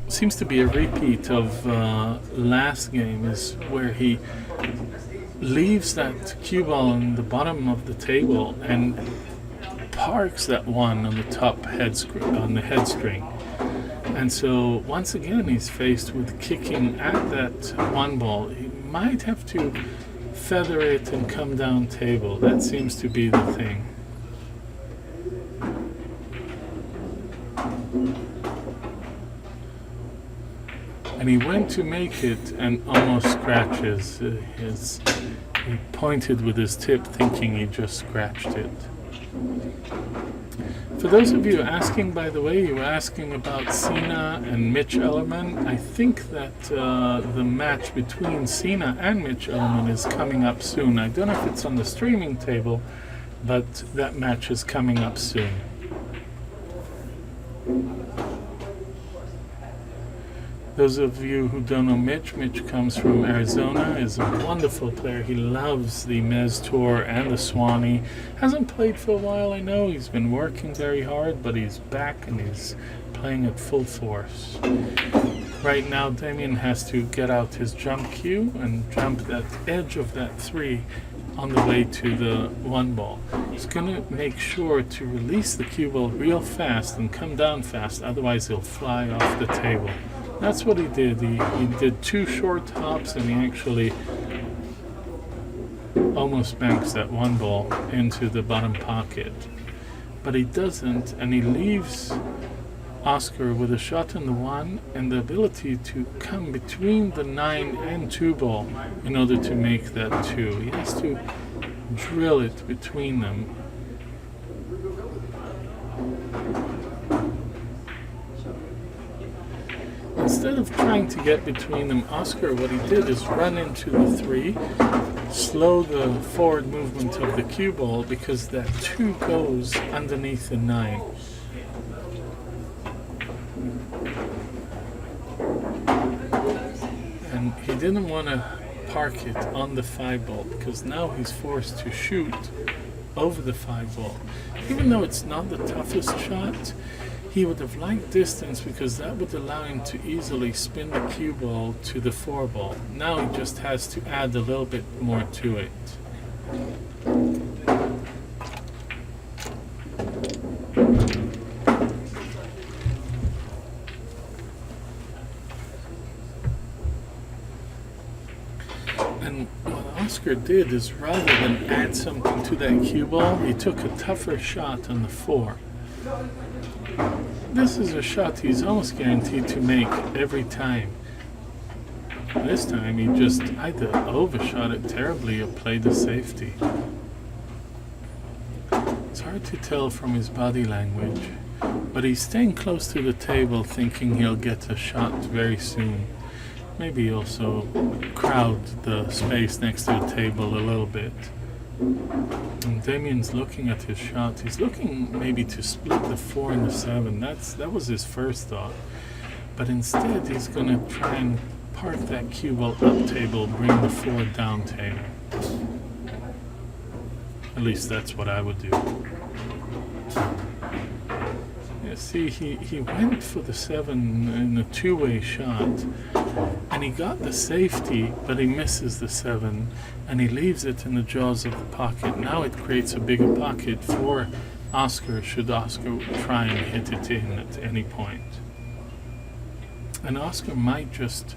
Seems to be a repeat of last game, is where he leaves that cue ball on the bottom of the table and parks that 1 on the top head string. And so once again he's faced with kicking at that 1 ball. He might have to feather it and come down table. That seems to be the thing. And he went to make it and almost scratches his. He pointed with his tip, thinking he just scratched it. For those of you asking, by the way, you were asking about Cena and Mitch Ellerman. I think that the match between Cena and Mitch Ellerman is coming up soon. I don't know if it's on the streaming table, but that match is coming up soon. Those of you who don't know Mitch comes from Arizona, is a wonderful player. He loves the Mez Tour and the Swanee. Hasn't played for a while, I know. He's been working very hard, but he's back and he's playing at full force. Right now, Damien has to get out his jump cue and jump that edge of that 3 on the way to the 1 ball. He's going to make sure to release the cue ball real fast and come down fast, otherwise he'll fly off the table. That's what he did. He did 2 short hops and he actually almost banks that 1 ball into the bottom pocket. But he doesn't, and he leaves Oscar with a shot on the 1 and the ability to come between the 9 and 2 ball in order to make that 2. He has to drill it between them. Instead of trying to get between them, Oscar, what he did is run into the 3, slow the forward movement of the cue ball because that 2 goes underneath the 9. And he didn't want to park it on the 5 ball because now he's forced to shoot over the 5 ball. Even though it's not the toughest shot, he would have liked distance because that would allow him to easily spin the cue ball to the 4 ball. Now he just has to add a little bit more to it. And what Oscar did is rather than add something to that cue ball, he took a tougher shot on the 4. This is a shot he's almost guaranteed to make every time. This time he just either overshot it terribly or played the safety. It's hard to tell from his body language, but he's staying close to the table thinking he'll get a shot very soon. Maybe also crowd the space next to the table a little bit. And Damien's looking at his shot. He's looking maybe to split the 4 and the 7. That was his first thought. But instead he's going to try and park that cue ball up table, bring the 4 down table. At least that's what I would do. Yeah, see, he went for the 7 in a 2-way shot. And he got the safety, but he misses the 7, and he leaves it in the jaws of the pocket. Now it creates a bigger pocket for Oscar, should Oscar try and hit it in at any point. And Oscar might just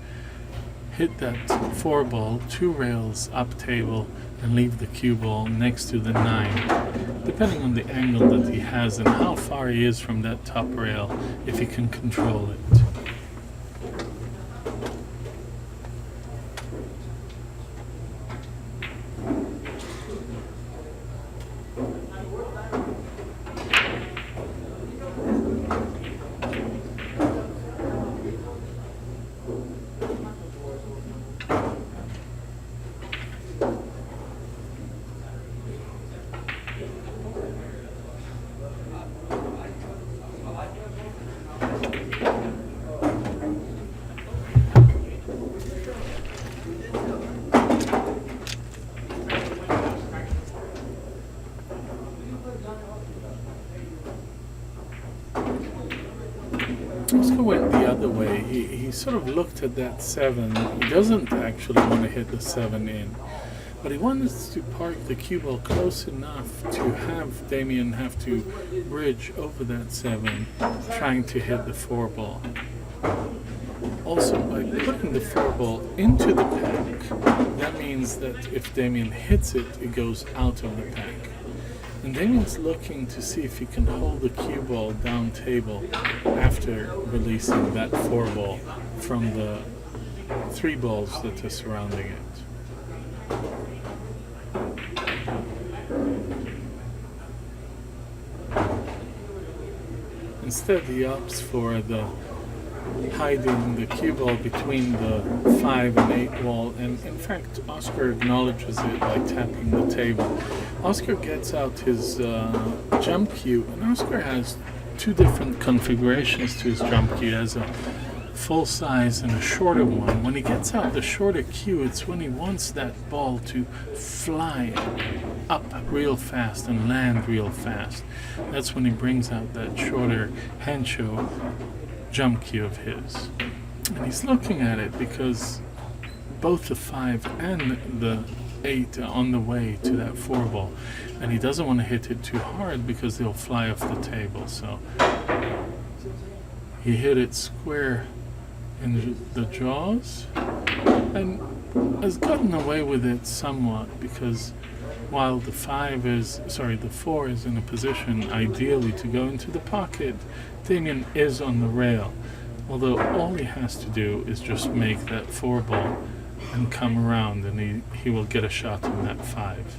hit that 4 ball 2 rails up table and leave the cue ball next to the 9, depending on the angle that he has and how far he is from that top rail, if he can control it. Oscar went the other way. He sort of looked at that 7. He doesn't actually want to hit the 7 in, but he wants to park the cue ball close enough to have Damien have to bridge over that 7, trying to hit the 4 ball. Also, by putting the 4-ball into the pack, that means that if Damien hits it, it goes out of the pack. And Damien's looking to see if he can hold the cue ball down table after releasing that 4-ball from the 3 balls that are surrounding it. Instead, he opts for the hiding the cue ball between the 5 and 8 ball, and in fact, Oscar acknowledges it by tapping the table. Oscar gets out his jump cue, and Oscar has 2 different configurations to his jump cue. He has a full size and a shorter one. When he gets out the shorter cue, it's when he wants that ball to fly up real fast and land real fast. That's when he brings out that shorter Hensho jump cue of his. And he's looking at it because both the 5 and the 8 are on the way to that 4-ball. And he doesn't want to hit it too hard because they'll fly off the table. So he hit it square in the jaws and has gotten away with it somewhat, because while the 4 is in a position ideally to go into the pocket, Damien is on the rail, although all he has to do is just make that 4-ball and come around, and he will get a shot on that 5.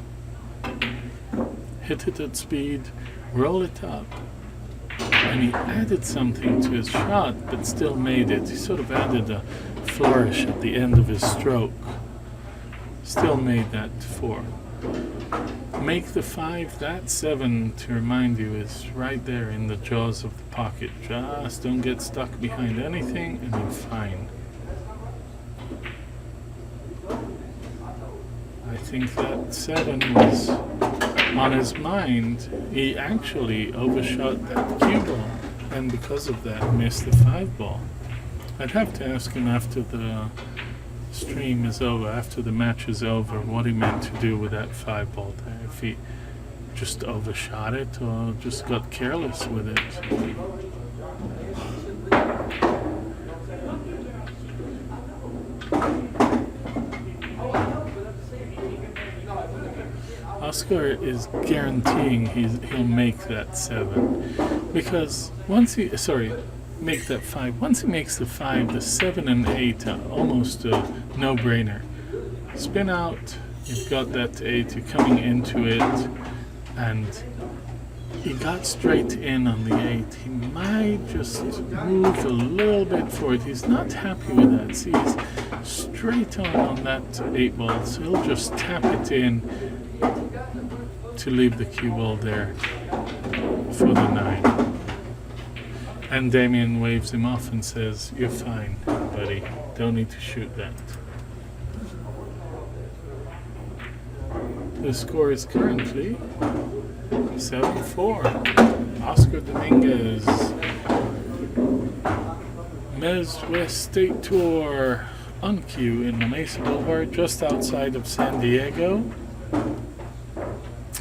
Hit it at speed, roll it up, and he added something to his shot, but still made it. He sort of added a flourish at the end of his stroke. Still made that 4. Make the 5, that 7, to remind you, is right there in the jaws of the pocket. Just don't get stuck behind anything and you're fine. I think that 7 was on his mind. He actually overshot that cue ball, and because of that missed the 5-ball. I'd have to ask him after the stream is over, after the match is over, what he meant to do with that 5-ball there. If he just overshot it or just got careless with it. Oscar is guaranteeing he'll make that 7, because once he make that 5. Once he makes the 5, the 7 and 8 are almost a no-brainer. Spin out, you've got that 8, you're coming into it, and he got straight in on the 8. He might just move a little bit forward. He's not happy with that. See, he's straight on that 8 ball, so he'll just tap it in to leave the cue ball there for the 9. And Damien waves him off and says, "You're fine, buddy. Don't need to shoot that." The score is currently 7-4. Oscar Dominguez. Mez West State Tour on cue in La Mesa Boulevard, just outside of San Diego.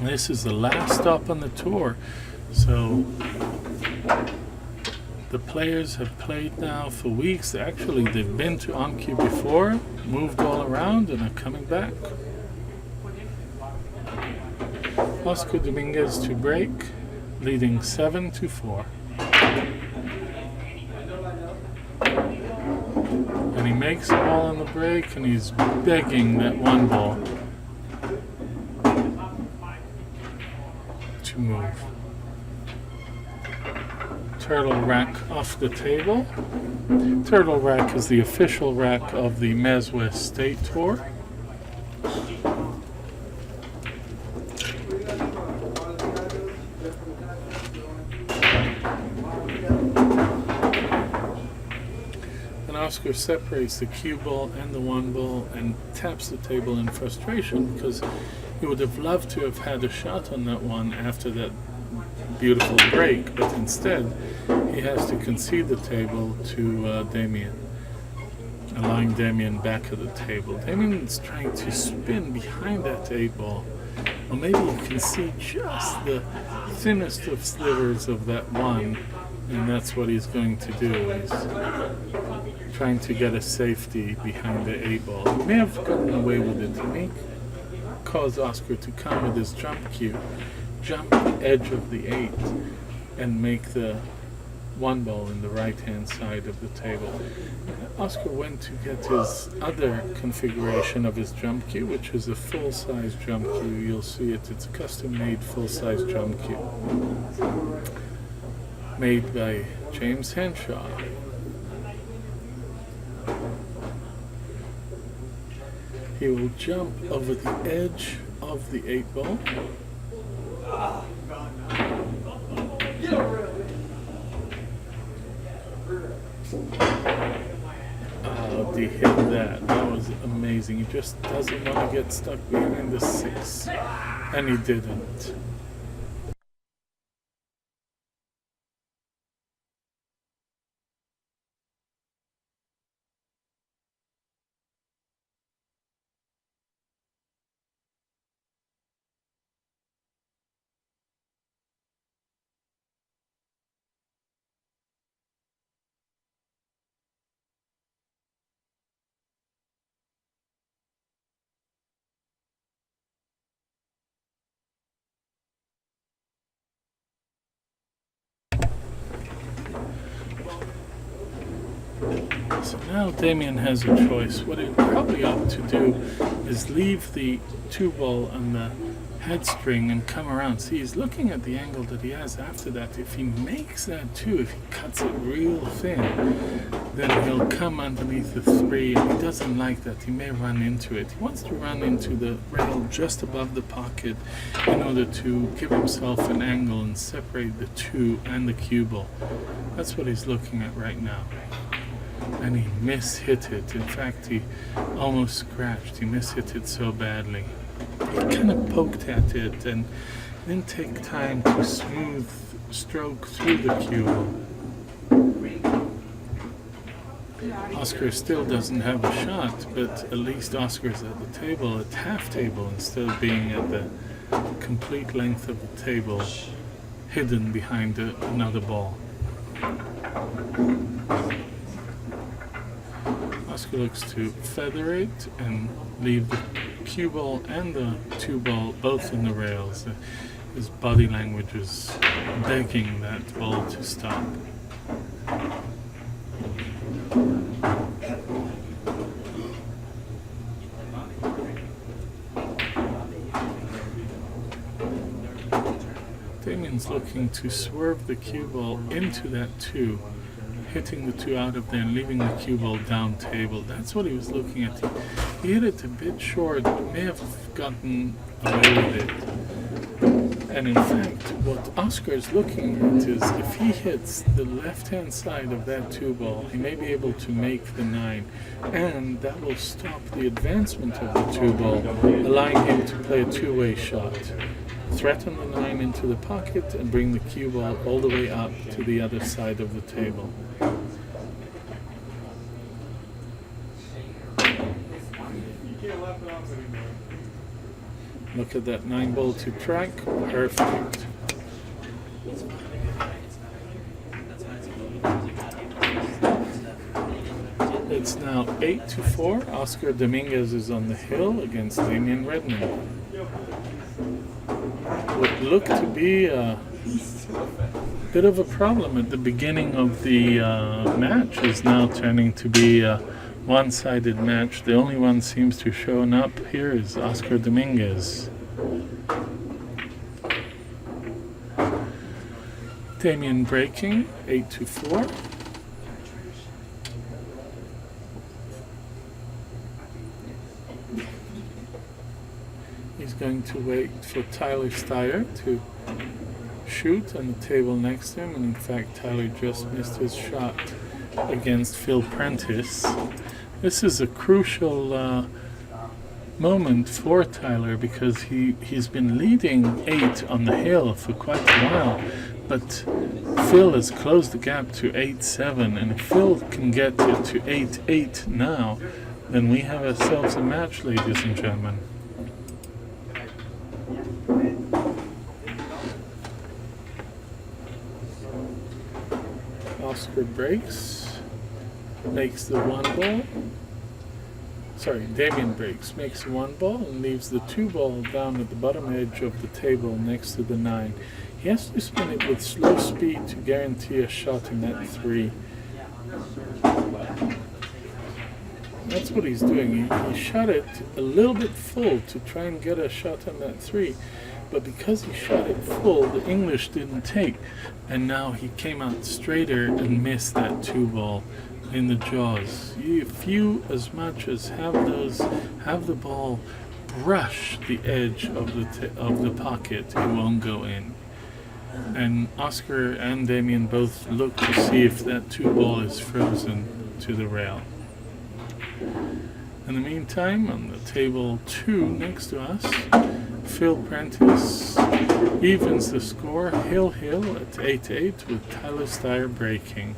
This is the last stop on the tour. So the players have played now for weeks. Actually, they've been to OnCue before, moved all around, and are coming back. Oscar Dominguez to break, leading 7-4. And he makes a ball on the break, and he's begging that 1 ball to move. Turtle rack off the table. Turtle rack is the official rack of the Mez West State Tour. And Oscar separates the cue ball and the 1 ball and taps the table in frustration, because he would have loved to have had a shot on that one after that beautiful break, but instead he has to concede the table to Damien, allowing Damien back at the table. Damien is trying to spin behind that 8 ball, or maybe you can see just the thinnest of slivers of that 1, and that's what he's going to do. He's trying to get a safety behind the 8 ball. He may have gotten away with it. He may cause Oscar to come with his jump cue, jump the edge of the 8, and make the 1 ball in the right hand side of the table. Oscar went to get his other configuration of his jump cue, which is a full-size jump cue. You'll see it. It's a custom-made full-size jump cue made by James Henshaw. He will jump over the edge of the 8 ball. Oh, he hit that. That was amazing. He just doesn't want to get stuck behind the 6. And he didn't. So now Damien has a choice. What he probably ought to do is leave the 2 ball on the head string and come around. See, he's looking at the angle that he has after that. If he makes that 2, if he cuts it real thin, then he'll come underneath the 3, and he doesn't like that. He may run into it. He wants to run into the rail just above the pocket in order to give himself an angle and separate the 2 and the cue ball. That's what he's looking at right now. And he mishit it. In fact, he almost scratched. He mishit it so badly. He kind of poked at it and didn't take time to smooth stroke through the cue ball. Oscar still doesn't have a shot, but at least Oscar's at the table, at half table, instead of being at the complete length of the table, hidden behind another ball. Oscar looks to feather it and leave the cue ball and the 2 ball both in the rails. His body language is begging that ball to stop. Damien's looking to swerve the cue ball into that 2. Hitting the 2 out of there and leaving the cue ball down table. That's what he was looking at. He hit it a bit short, may have gotten away with it. And in fact, what Oscar is looking at is if he hits the left-hand side of that 2 ball, he may be able to make the 9. And that will stop the advancement of the 2 ball, allowing him to play a 2-way shot. Threaten the 9 into the pocket and bring the cue ball all the way up to the other side of the table. Look at that 9 ball to track. Perfect. It's now 8-4. Oscar Dominguez is on the hill against Damien Redmond. What looked to be a bit of a problem at the beginning of the match is now turning to be a one-sided match. The only one seems to have shown up here is Oscar Dominguez. Damien breaking, 8-4. He's going to wait for Tyler Steyer to shoot on the table next to him, and in fact Tyler just missed his shot against Phil Prentice. This is a crucial moment for Tyler because he's been leading 8 on the hill for quite a while, but Phil has closed the gap to 8-7, and if Phil can get it to 8-8 now, then we have ourselves a match, ladies and gentlemen. Oscar breaks. makes the 1 ball. Sorry, Damien breaks, makes 1 ball and leaves the 2 ball down at the bottom edge of the table next to the 9. He has to spin it with slow speed to guarantee a shot in that 3. That's what he's doing. He shot it a little bit full to try and get a shot on that 3. But because he shot it full, the English didn't take. And now he came out straighter and missed that 2 ball in the jaws. If you as much as have the ball brush the edge of the pocket, it won't go in. And Oscar and Damien both look to see if that 2 ball is frozen to the rail. In the meantime, on the table 2 next to us, Phil Prentice evens the score Hill-Hill at 8-8 with Tyler Steyer breaking.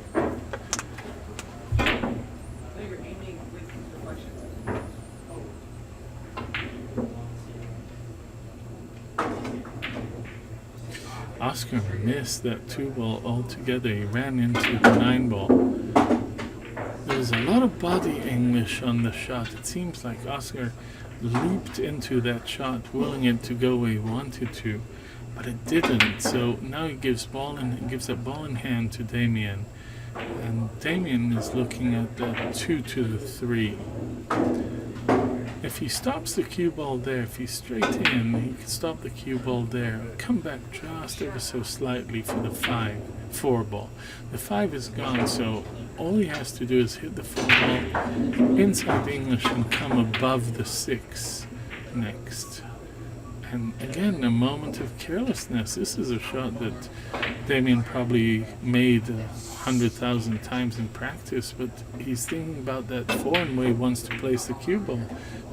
Oscar missed that 2 ball altogether. He ran into the 9 ball. There was a lot of body English on the shot. It seems like Oscar leaped into that shot, willing it to go where he wanted to, but it didn't. So now he gives that ball in hand to Damien, and Damien is looking at that 2 to the 3. If he stops the cue ball there, if he's straight in, he can stop the cue ball there, come back just ever so slightly for the 4 ball. The 5 is gone, so all he has to do is hit the 4 ball inside the English and come above the 6 next. And again, a moment of carelessness. This is a shot that Damien probably made 100,000 times in practice, but he's thinking about that 4 and where he wants to place the cue ball.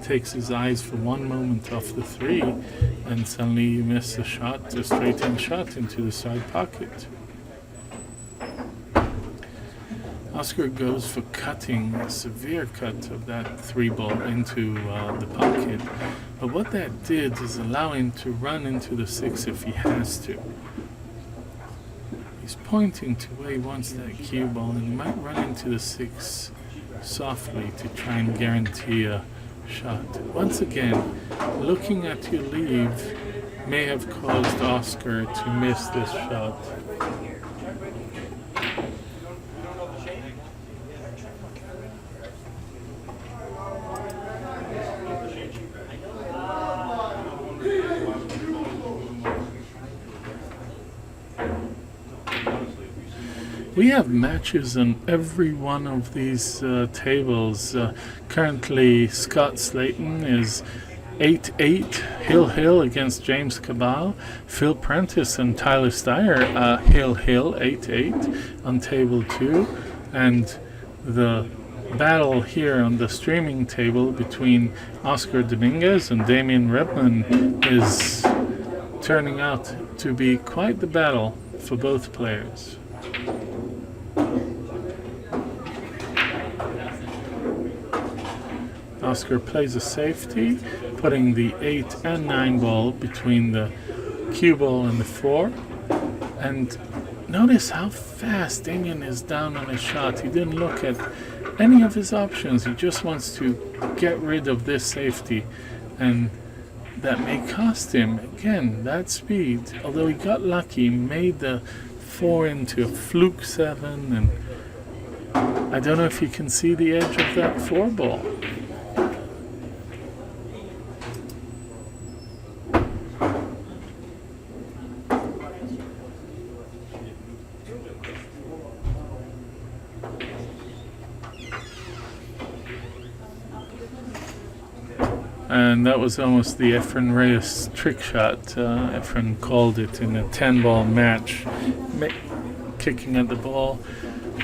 Takes his eyes for one moment off the 3, and suddenly you miss a shot, a straight-in shot into the side pocket. Oscar goes for cutting, a severe cut of that 3 ball into the pocket. But what that did is allow him to run into the 6 if he has to. He's pointing to where he wants that cue ball, and he might run into the 6 softly to try and guarantee a shot. Once again, looking at your leave may have caused Oscar to miss this shot. We have matches on every one of these tables. Currently, Scott Slayton is 8-8 Hill-Hill against James Cabal. Phil Prentice and Tyler Steyer, Hill-Hill 8-8 on table 2. And the battle here on the streaming table between Oscar Dominguez and Damien Rebman is turning out to be quite the battle for both players. Oscar plays a safety, putting the 8 and 9 ball between the cue ball and the 4. And notice how fast Damien is down on his shot. He didn't look at any of his options. He just wants to get rid of this safety. And that may cost him, again, that speed. Although he got lucky, made the 4 into a fluke 7. And I don't know if you can see the edge of that 4 ball. And that was almost the Efren Reyes trick shot. Efren called it in a 10-ball match, kicking at the ball,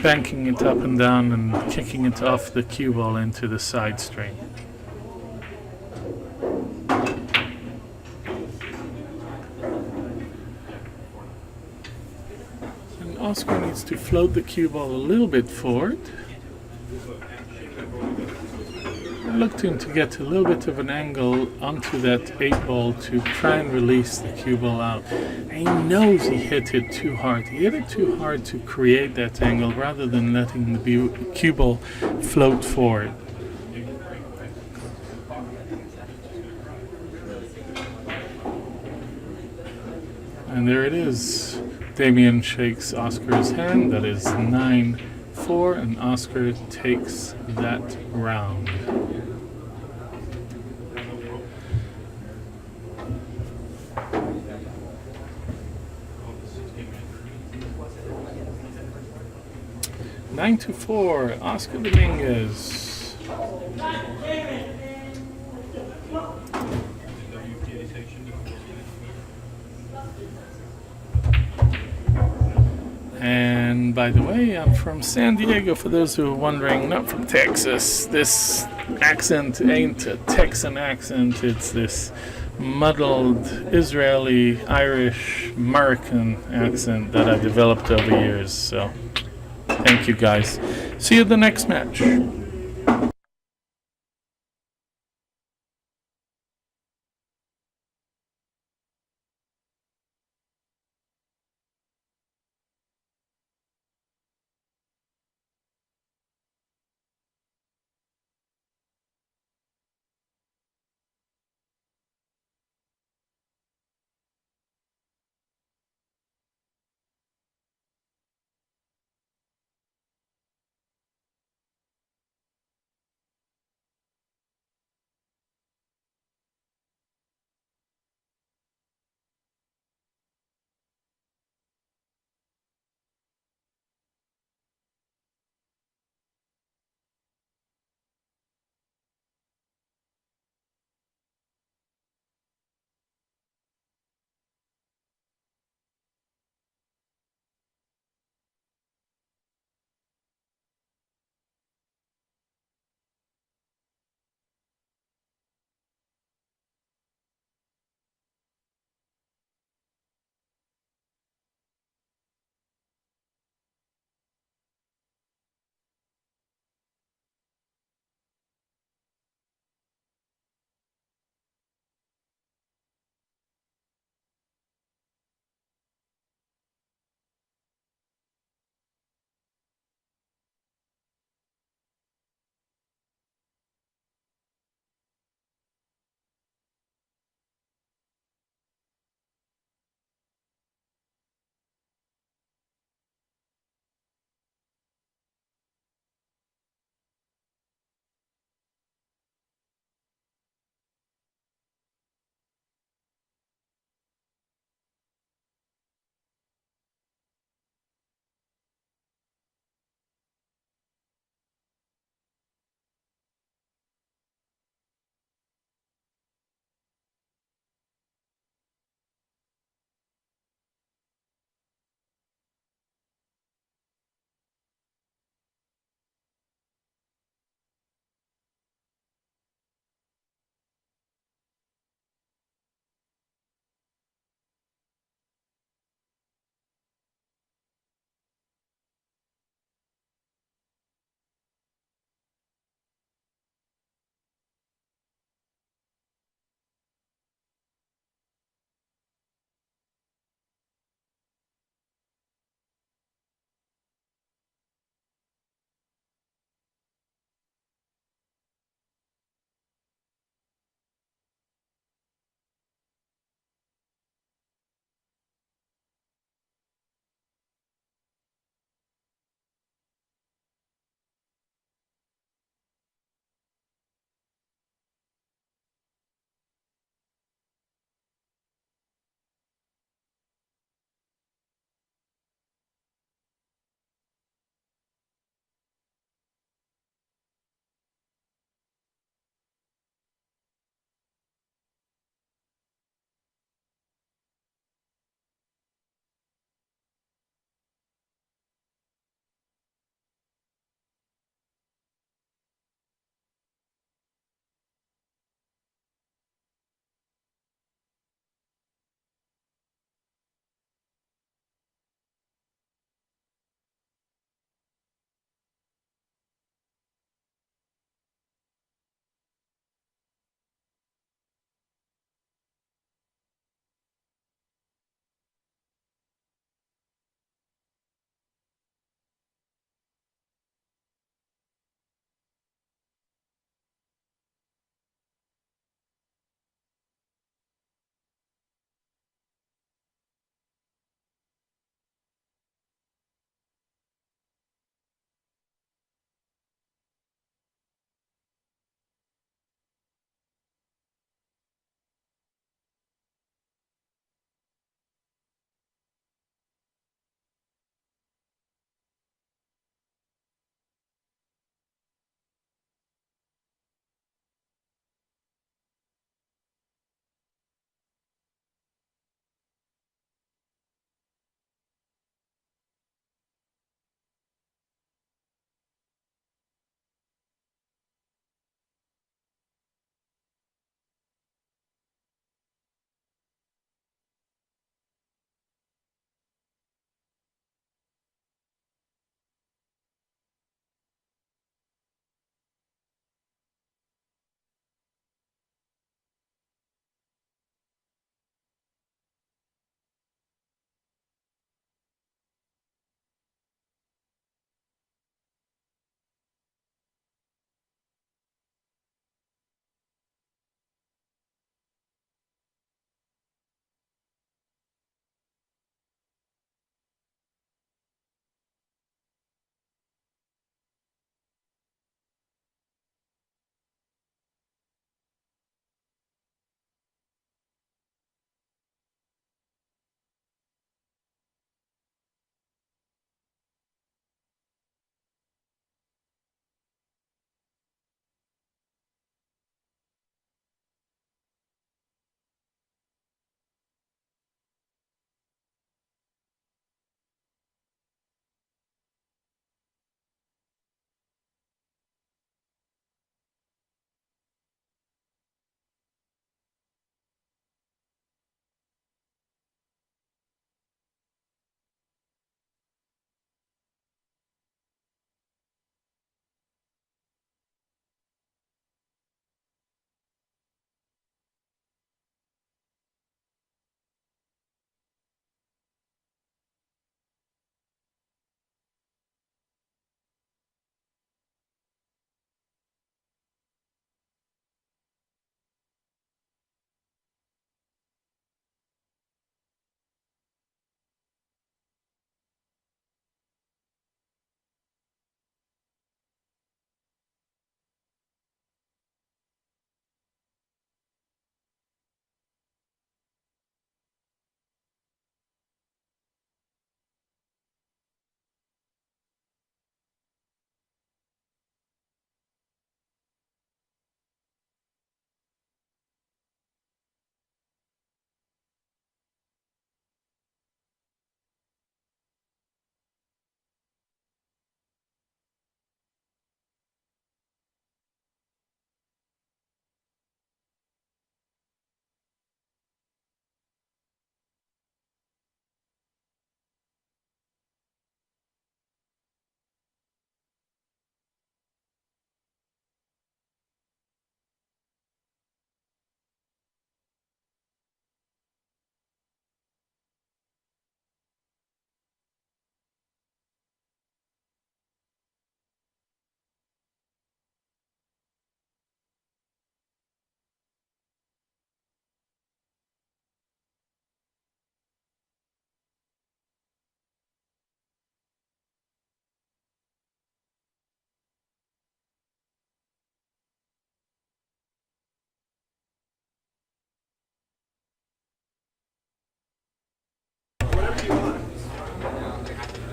banking it up and down, and kicking it off the cue ball into the side string. And Oscar needs to float the cue ball a little bit forward. looking to get a little bit of an angle onto that 8 ball to try and release the cue ball out. And he knows he hit it too hard. He hit it too hard to create that angle rather than letting the cue ball float forward. And there it is. Damien shakes Oscar's hand. That is 9-4, and Oscar takes that round. Nine to 4, Oscar Dominguez. And by the way, I'm from San Diego, for those who are wondering, not from Texas. This accent ain't a Texan accent, it's this muddled Israeli, Irish, American accent that I developed over years. So, thank you guys. See you at the next match.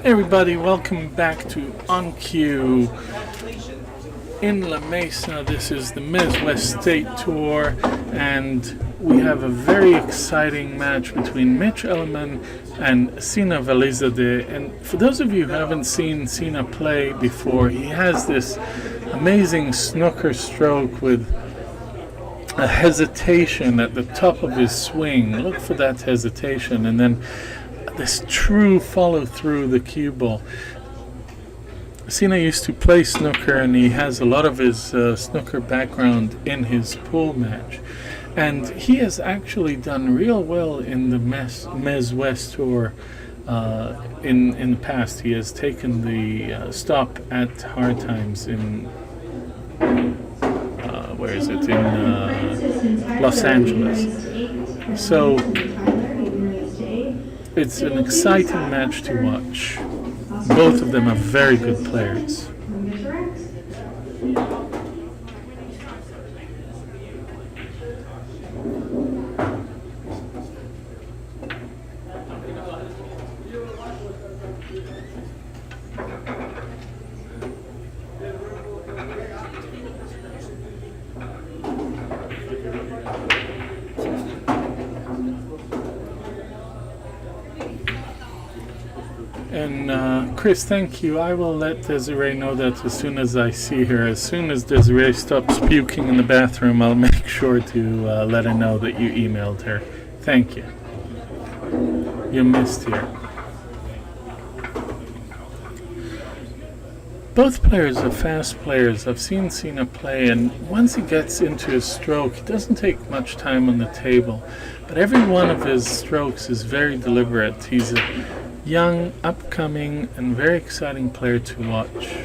Everybody, welcome back to On Cue in La Mesa. This is the Midwest State Tour, and we have a very exciting match between Mitch Ellerman and Sina Valizadeh. And for those of you who haven't seen Sina play before, he has this amazing snooker stroke with a hesitation at the top of his swing. Look for that hesitation, and then this true follow through the cue ball. Sina used to play snooker, and he has a lot of his snooker background in his pool match. And he has actually done real well in the Mez West Tour in the past. He has taken the stop at Hard Times in, where is it, in Los Angeles. So it's an exciting match to watch. Both of them are very good players. And Chris, thank you. I will let Desiree know that as soon as I see her. As soon as Desiree stops puking in the bathroom, I'll make sure to let her know that you emailed her. Thank you. You're missed here. Both players are fast players. I've seen Sina play, and once he gets into his stroke, it doesn't take much time on the table. But every one of his strokes is very deliberate. He's a young, upcoming, and very exciting player to watch.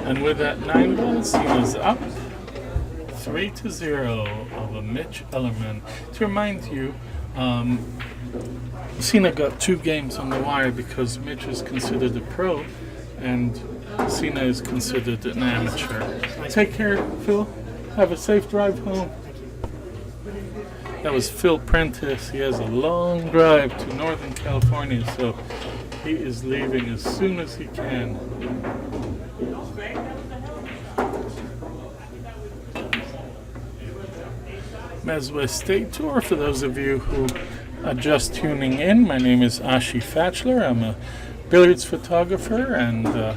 And with that 9 ball, Sina's up 3-0 over Mitch Ellerman. To remind you, Sina got 2 games on the wire because Mitch is considered a pro and Sina is considered an amateur. Take care, Phil. Have a safe drive home. That was Phil Prentice. He has a long drive to Northern California, so he is leaving as soon as he can. Mez West State Tour. For those of you who are just tuning in, my name is Ashi Fatchler. I'm a billiards photographer and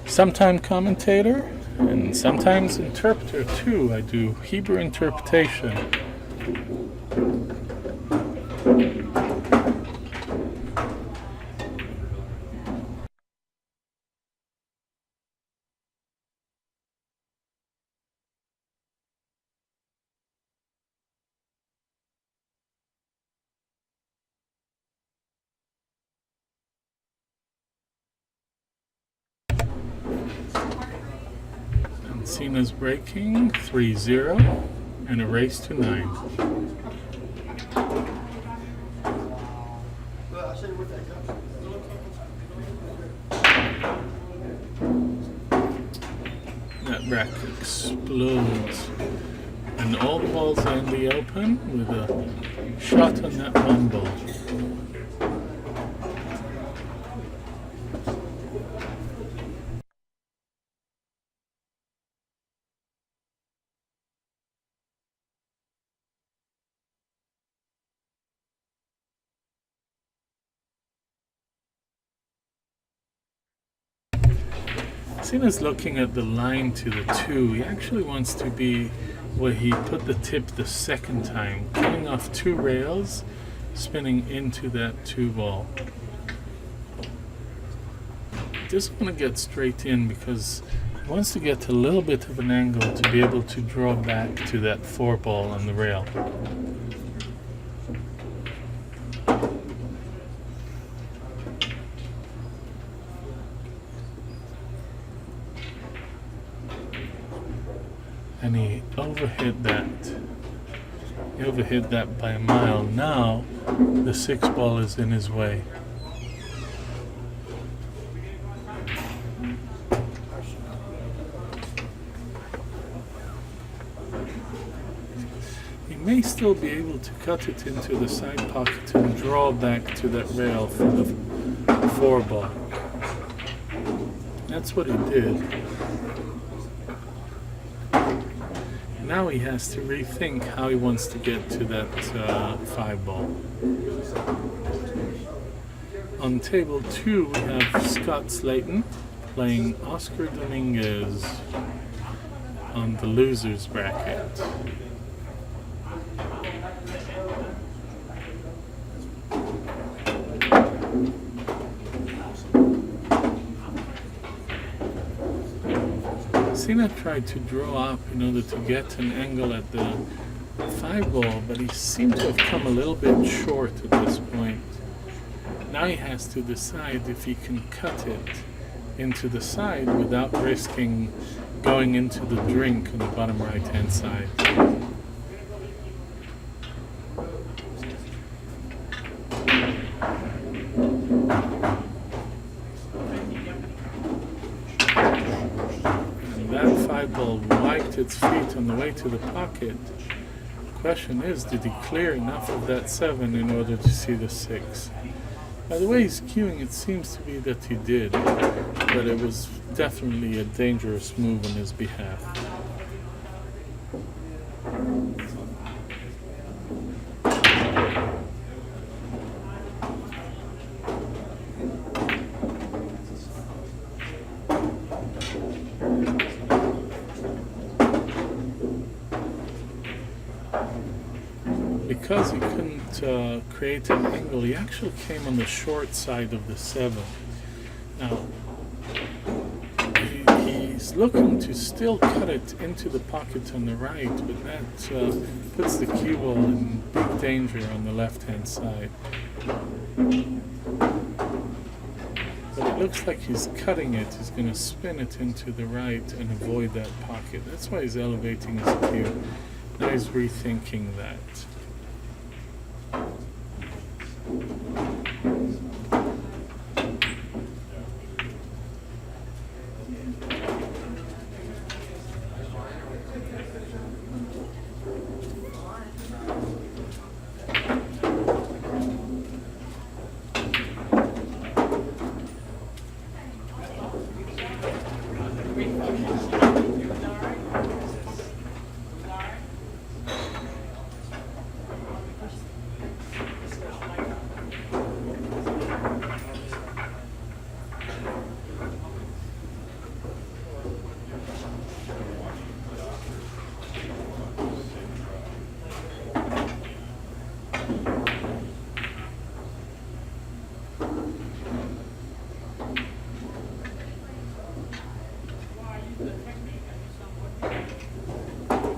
sometime commentator and sometimes interpreter too. I do Hebrew interpretation. Sina's breaking 3-0 and a race to 9. That racket explodes, and all the balls are in the open with a shot on that 1 ball. Cena's looking at the line to the 2. He actually wants to be where he put the tip the second time, coming off 2 rails, spinning into that 2 ball. Just want to get straight in because he wants to get a little bit of an angle to be able to draw back to that 4 ball on the rail. And he overhit that. He overhit that by a mile. Now the 6 ball is in his way. He may still be able to cut it into the side pocket and draw back to that rail for the 4 ball. That's what he did. Now he has to rethink how he wants to get to that 5 ball. On table 2 we have Scott Slayton playing Oscar Dominguez on the losers bracket. Cena tried to draw up in order to get an angle at the 5 ball, but he seemed to have come a little bit short at this point. Now he has to decide if he can cut it into the side without risking going into the drink on the bottom right hand side. That 5 ball wiped its feet on the way to the pocket. The question is, did he clear enough of that 7 in order to see the 6? By the way he's cueing, it seems to be that he did, but it was definitely a dangerous move on his behalf. Because he couldn't create an angle, he actually came on the short side of the 7. Now, he's looking to still cut it into the pocket on the right, but that puts the cue ball in big danger on the left-hand side. But it looks like he's cutting it. He's going to spin it into the right and avoid that pocket. That's why he's elevating his cue. Now he's rethinking that.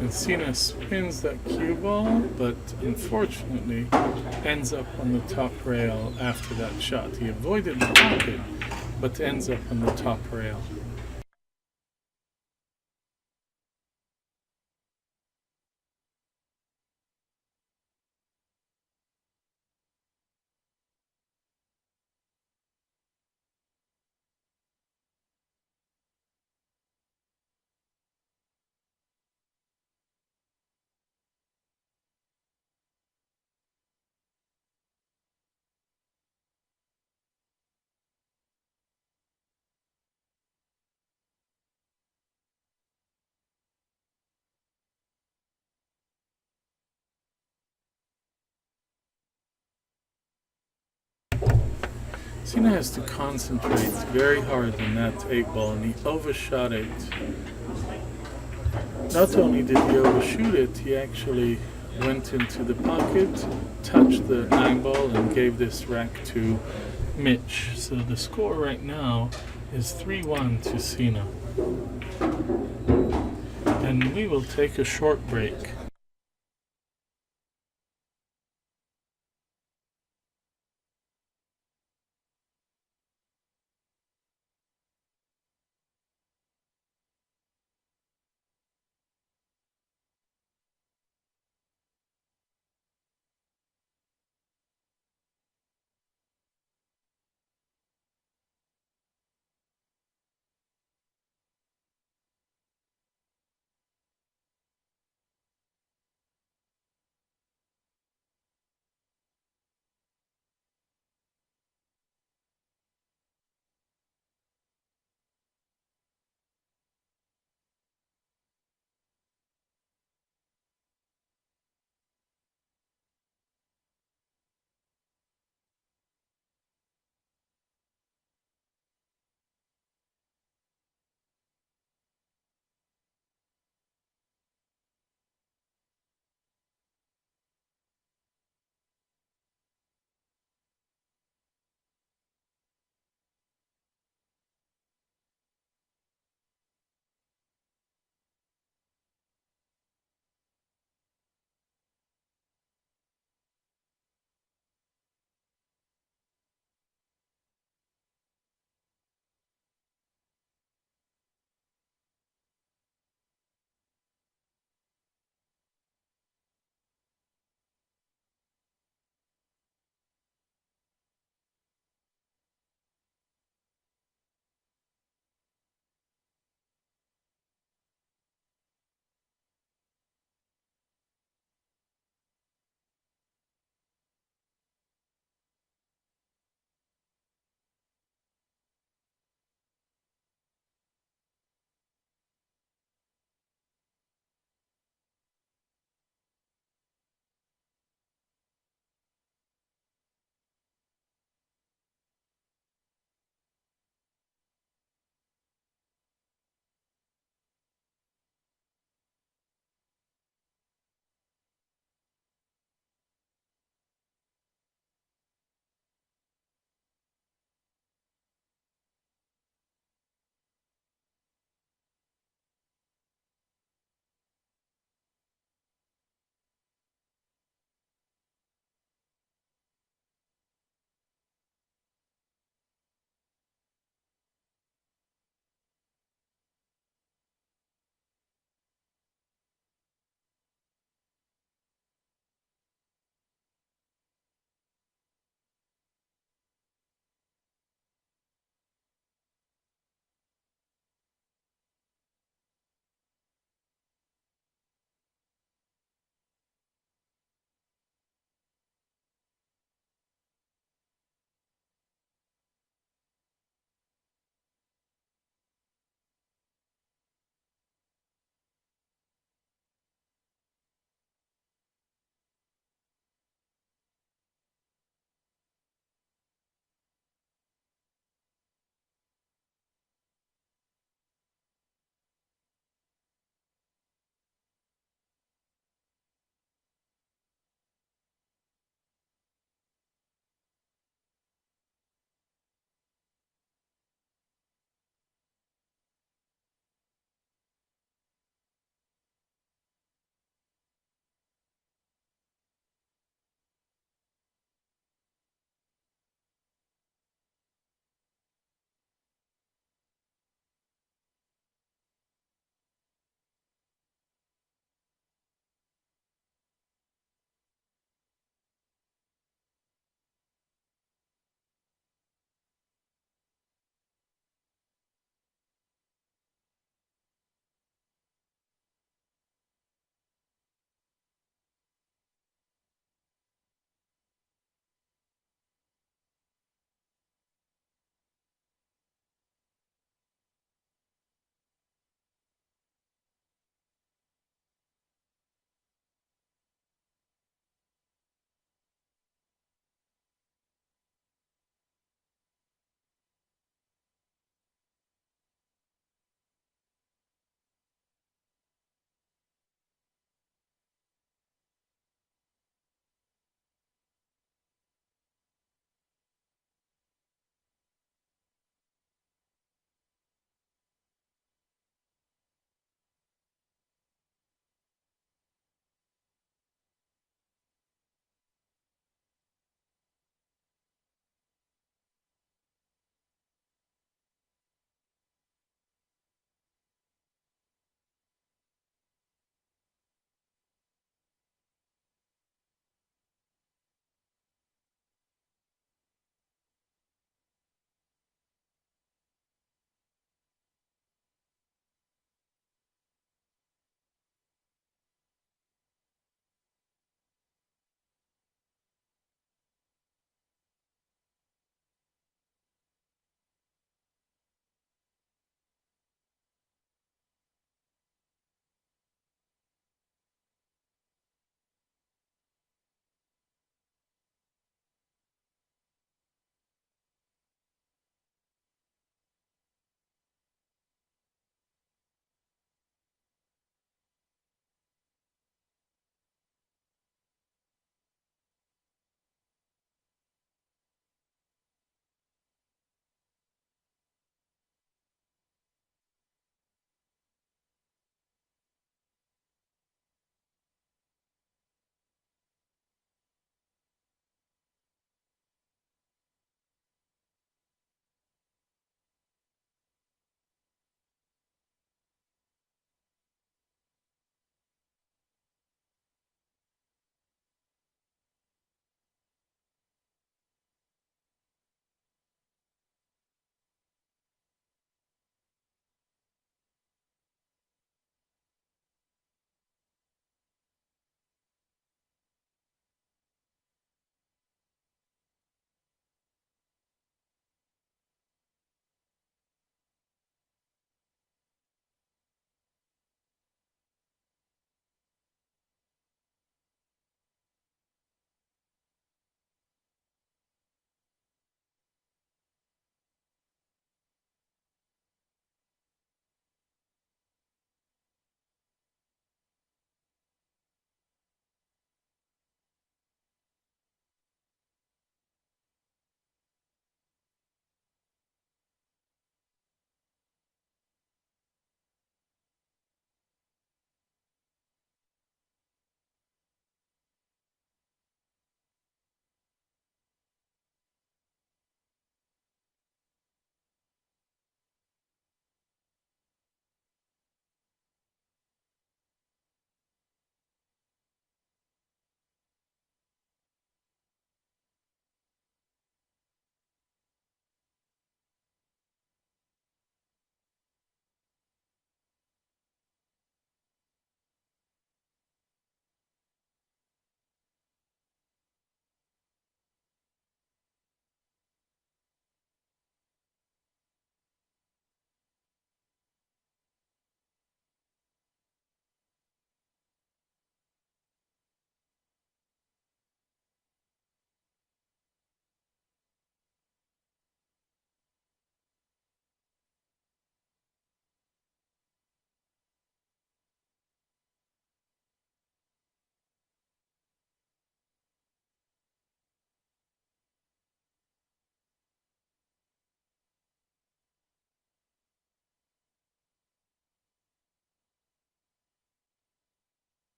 And Cena spins that cue ball, but unfortunately ends up on the top rail after that shot. He avoided the pocket, but ends up on the top rail. Cena has to concentrate very hard on that take ball, and he overshot it. Not only did he overshoot it, he actually went into the pocket, touched the 9 ball, and gave this rack to Mitch. So the score right now is 3-1 to Cena. And we will take a short break.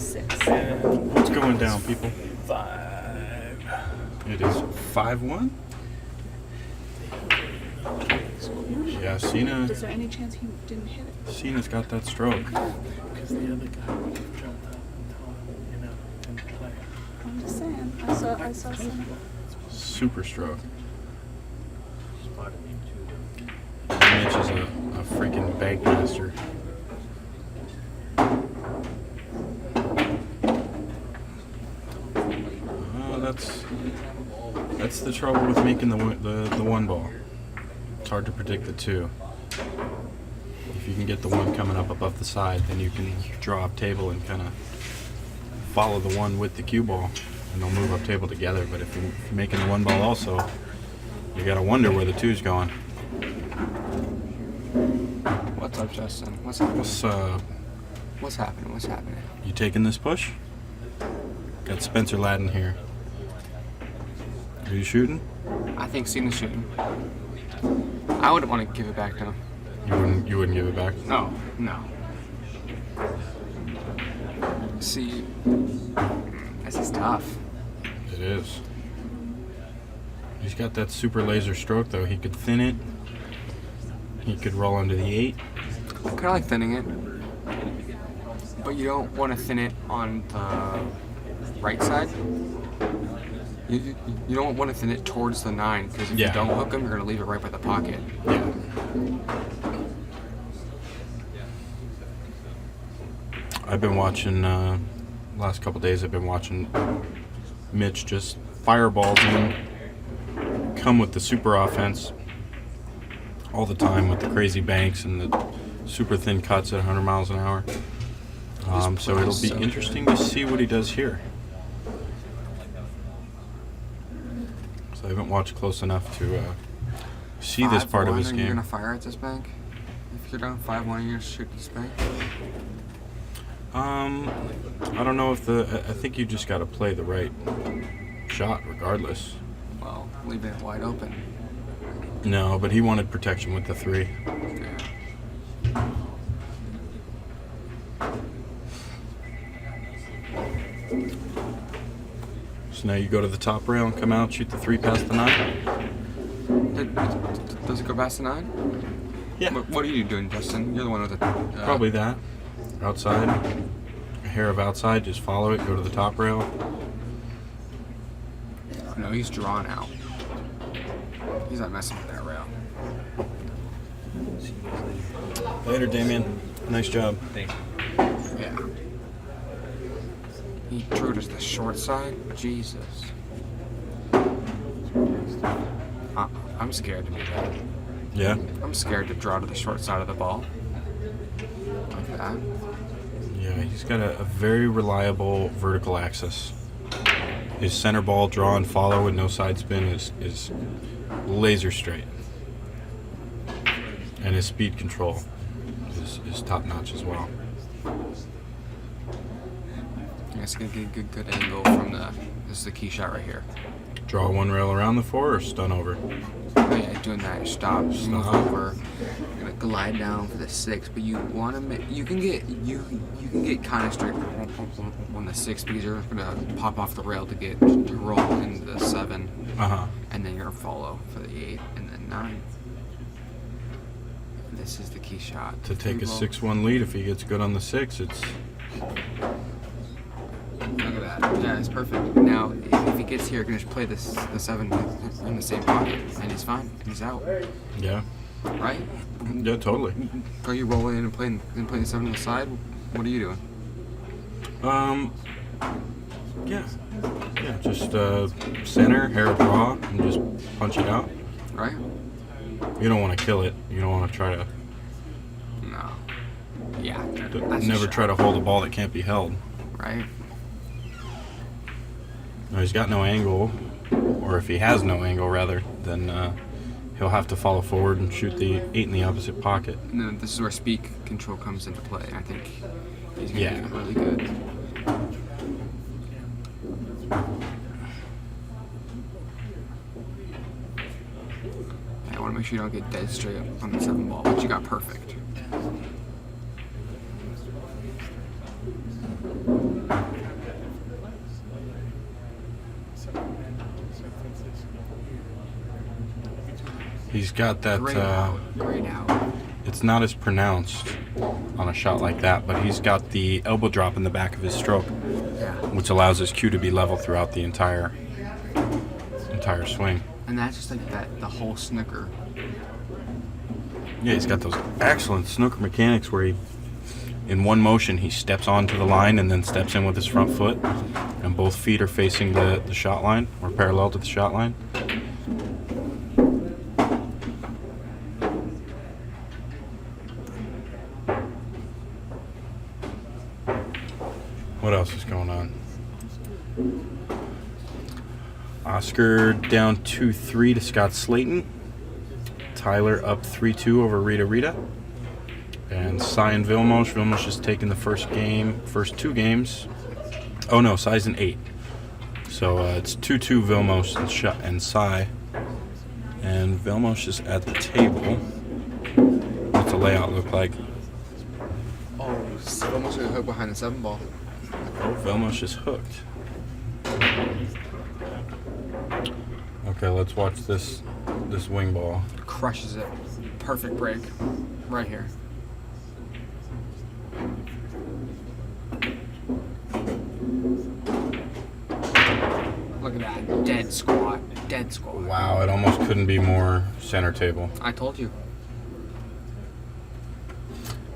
6. And What's going down, people? 5. It is 5-1. Yeah, Is there any chance he didn't hit it? Cena's got that stroke. Because the other guy would have jumped up and told him, you know, didn't play. I'm just saying. I saw some. Super stroke. Spotted him too. Mitch is a freaking bag master. That's the trouble with making the one ball. It's hard to predict the two. If you can get the one coming up above the side, then you can draw up table and kind of follow the one with the cue ball, and they'll move up table together. But if you're making the one ball also, you gotta wonder where the two's going. What's up, Justin? What's happening? What's What's happening? you taking this push? Got Spencer Ladden here. Are you shooting? I think Cena's shooting. I wouldn't want to give it back to him. You wouldn't give it back? No. See, this is tough. It is. He's got that super laser stroke though. He could thin it. He could roll into the 8. I kind of like thinning it, but you don't want to thin it on the right side. You don't want to thin it towards the 9, because if Yeah. you don't hook them, you're going to leave it right by the pocket. Yeah. I've been watching, last couple days I've been watching Mitch just fireballs in, come with the super offense all the time with the crazy banks and the super thin cuts at 100 miles an hour. So it'll be interesting to see what he does here. So I haven't watched close enough to see this part of his Are you going game. to fire at this bank? If you're down 5-1, you're going to shoot this bank? I don't know if I think you just got to play the right shot regardless. Well, leaving it wide open. No, but he wanted protection with the 3. Yeah. So now you go to the top rail and come out, shoot the 3 past the 9. Does it go past the 9? Yeah. What are you doing, Justin? You're the one with the... Probably that. Outside. A hair of outside, just follow it, go to the top rail. No, he's drawn out. He's not messing with that rail. Later, Damien. Nice job. Thank you. Yeah. He drew to the short side? Jesus. I'm scared to do that. Yeah? I'm scared to draw to the short side of the ball. Like that. Yeah, he's got a very reliable vertical axis. His center ball draw and follow with no side spin is laser straight. And his speed control is top notch as well. Yeah, it's gonna get a good angle from this is the key shot right here. Draw one rail around the 4 or stun over? Oh yeah, doing that, stop, move over, you're gonna glide down for the 6, but you want to make, you can get kind of straight on the 6 because you're gonna pop off the rail to roll into the 7, and then you're gonna follow for the 8 and then 9. And this is the key shot. To take a Roll. 6-1 lead, if he gets good on the 6, it's... Look at that. Yeah, it's perfect. Now, if he gets here, he can just play the 7 in the same pocket, and he's fine. He's out. Yeah. Right? Yeah, totally. Are you rolling in and playing the 7 on the side? What are you doing? Yeah. Yeah, just center, hair draw, and just punch it out. Right? You don't want to kill it. You don't want to try to... No. Yeah. That's never a try to shot, hold a ball that can't be held. Right? No, he's got no angle, or if he has no angle, rather, then he'll have to follow forward and shoot the 8 in the opposite pocket. And then this is where speed control comes into play. I think he's going to Yeah. do really good. I want to make sure you don't get dead straight on the 7 ball, but you got perfect. He's got that. Great out. Great out. It's not as pronounced on a shot like that, but he's got the elbow drop in the back of his stroke, Yeah. which allows his cue to be level throughout the entire swing. And that's just like that, the whole snooker. Yeah, he's got those excellent snooker mechanics where he, in one motion, he steps onto the line and then steps in with his front foot, and both feet are facing the shot line or parallel to the shot line. What else is going on? Oscar down 2-3 to Scott Slayton. Tyler up 3-2 over Rita Rita. And Cy and Vilmos. Vilmos just taking the first two games. Oh no, Cy's in 8. So it's 2-2 Vilmos and Cy. And Vilmos is at the table. What's the layout look like? Oh, almost a hook behind the 7 ball. Oh, Vilmos is hooked. Okay, let's watch this wing ball. Crushes it. Perfect break. Right here. Look at that. Dead squat. Dead squat. Wow, it almost couldn't be more center table. I told you.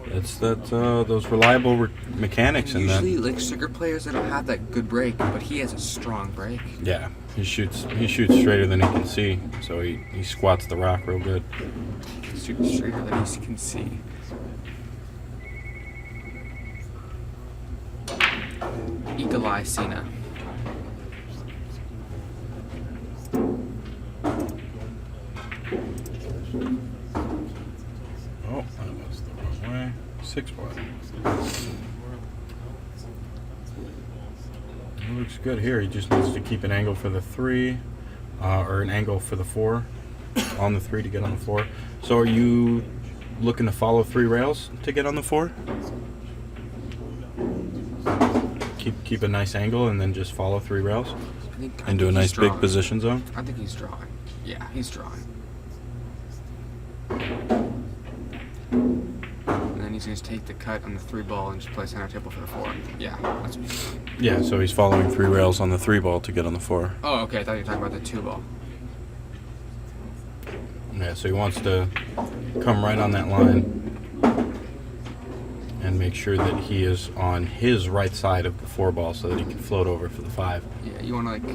It's that those reliable mechanics and Usually, then like snooker players, they don't have that good break, but he has a strong break. yeah, he shoots straighter than he can see, so he squats the rock real good. Shoots straighter than he can see. Eagle Eye Cena. Oh, that was the wrong way. 6-1. It looks good here. He just needs to keep an angle for the 3, or an angle for the 4 on the 3 to get on the 4. So are you looking to follow 3 rails to get on the 4? Keep a nice angle and then just follow 3 rails I into a think nice he's big drawing. position zone. I think he's drawing. Yeah, he's drawing. And then he's going to take the cut on the 3 ball and just play center table for the 4. Yeah, that's what he's doing. Yeah, so he's following 3 rails on the 3 ball to get on the 4. Oh, okay. I thought you were talking about the 2 ball. Yeah, so he wants to come right on that line and make sure that he is on his right side of the 4 ball so that he can float over for the 5. Yeah, you want to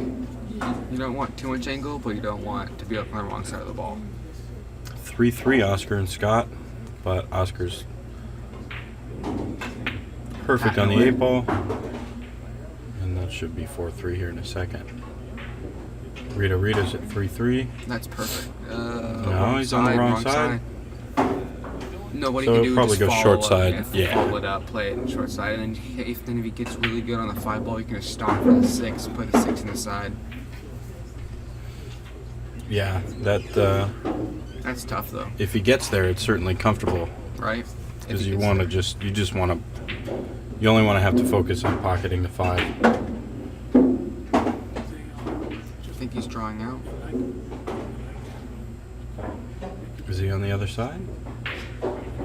you don't want too much angle, but you don't want to be up on the wrong side of the ball. 3-3 Oscar and Scott, but Oscar's perfect on the 8 ball. And that should be 4-3 here in a second. Rita's at 3-3. That's perfect. No, he's on the wrong side. No, what So he can do probably is go just short follow side, up, yeah. follow it up, play it in short side, and then if he gets really good on the 5 ball, you can just stomp for the 6, put the 6 in the side. Yeah, That's tough though, if he gets there, it's certainly comfortable right? because If he you gets want to there. you only want to have to focus on pocketing the 5. I think he's drawing out. Is he on the other side?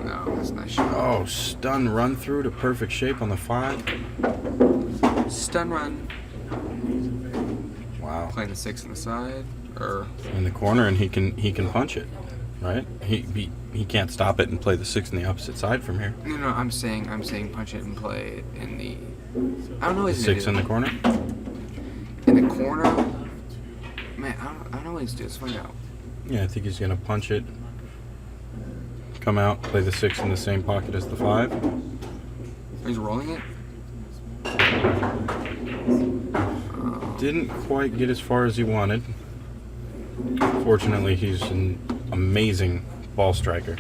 No, that's a nice shot. Oh, stun run through to perfect shape on the 5. Stun run. Wow. Playing the 6 in the side, or In the corner, and he can punch it, right? He can't stop it and play the 6 in the opposite side from here. no, I'm saying punch it and play it in the. I don't know. The He's 6 in the corner. In the corner. Man, I don't know what he's doing. Let's find out. Yeah, I think he's gonna punch it, come out, play the 6 in the same pocket as the 5. He's rolling it. Didn't quite get as far as he wanted. Fortunately, he's an amazing ball striker.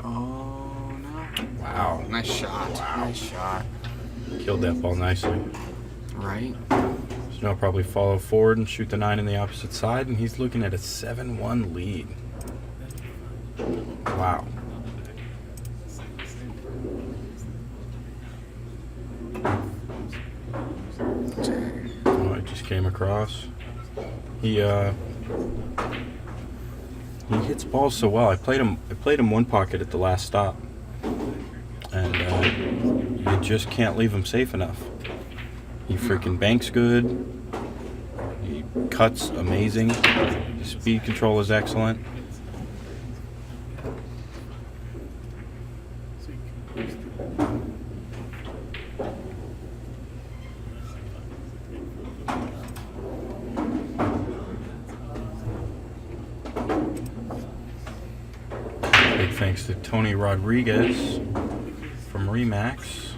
Oh no! Wow. Nice shot. Nice shot. Killed that ball nicely. Right. So now probably follow forward and shoot the 9 in the opposite side, and he's looking at a 7-1 lead. Wow. came across. He hits balls so well. I played him one pocket at the last stop, and you just can't leave him safe enough. He freaking banks good. He cuts amazing. His speed control is excellent. Big thanks to Tony Rodriguez from Remax.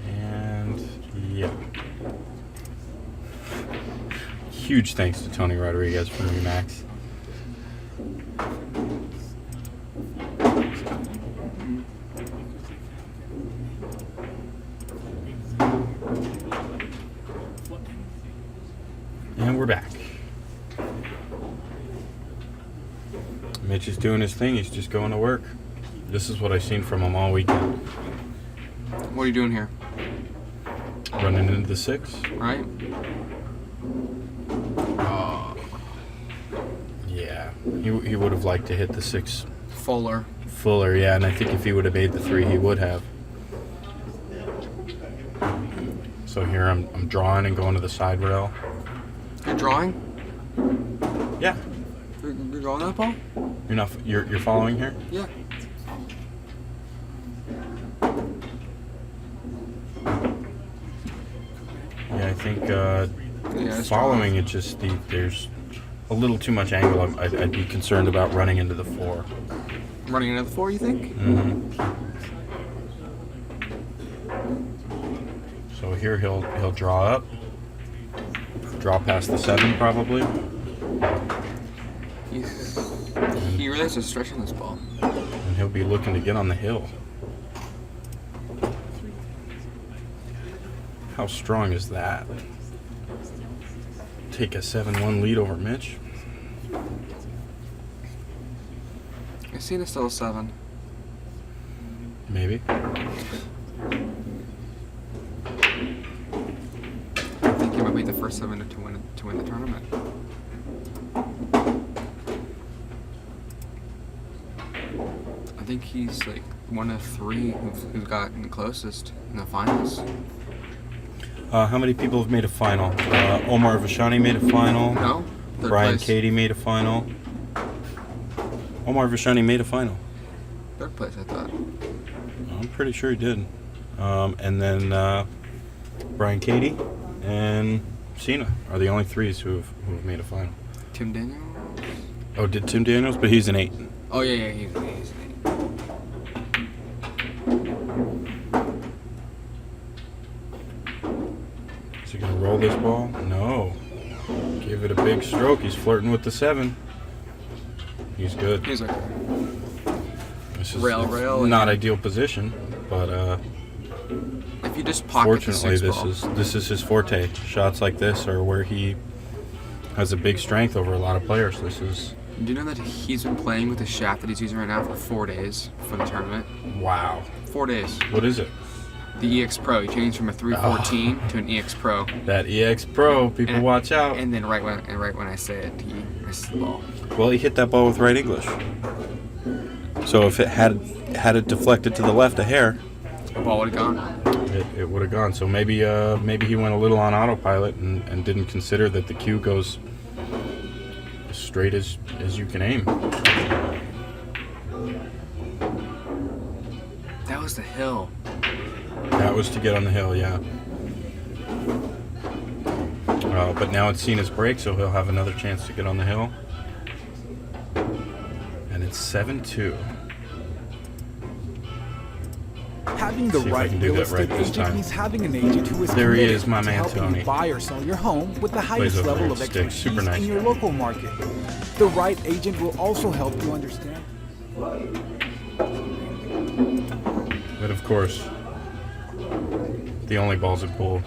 And yeah. Huge thanks to Tony Rodriguez from Remax. And we're back. Mitch is doing his thing. He's just going to work. This is what I've seen from him all weekend. What are you doing here? Running into the 6. Right? Yeah. He would have liked to hit the 6 Fuller. fuller, yeah. And I think if he would have made the 3, he would have. So here I'm drawing and going to the side rail. You're drawing? Yeah. You're drawing that ball? You're following here? Yeah. Yeah, I think Yeah, it's following it just there's a little too much angle. I'd be concerned about running into the 4. Running into the 4, you think? Mm-hmm. So here he'll draw up, draw past the 7 probably. He really has to stretch on this ball. And he'll be looking to get on the hill. How strong is that? Take a 7-1 lead over Mitch. I seen it's still a 7. Maybe. I think he might be the first 7 to win the tournament. I think he's like one of 3 who's gotten closest in the finals. How many people have made a final? Omar Vashani made a final. No? Third Brian place. Cady made a final. Omar Vashani made a final. Third place, I thought. I'm pretty sure he did. And then Brian Cady and Cena are the only 3s who have made a final. Tim Daniels? Oh, did Tim Daniels? But he's an 8. Oh, yeah, he's an 8. Is he gonna roll this ball? No. Give it a big stroke. He's flirting with the 7. He's good. He's like, This is rail, not and- ideal position, but if you just pocket fortunately the 6 ball. this is his forte. Shots like this are where he has a big strength over a lot of players. This is Do you know that he's been playing with the shaft that he's using right now for 4 days for the tournament? wow. 4 days. What is it? The EX Pro. He changed from a 314 to an EX Pro. That EX Pro. People And- watch out. And then right when I say it, he missed the ball. Well, he hit that ball with right English. So if it had it deflected to the left a hair, The ball would have gone. it would have gone. So maybe he went a little on autopilot and didn't consider that the cue goes as straight as you can aim. That was the hill. That was to get on the hill, yeah. But now it's seen his break, so he'll have another chance to get on the hill. And it's 7-2. Having the See if I right can do real that estate right this agent time. means having an agent who is There he committed is, my to man, helping Tony. you buy or sell your home with the Plays highest over level there of at Sticks. Super expertise nice. in your local market. The right agent will also help you understand. But of course, the only balls in pool.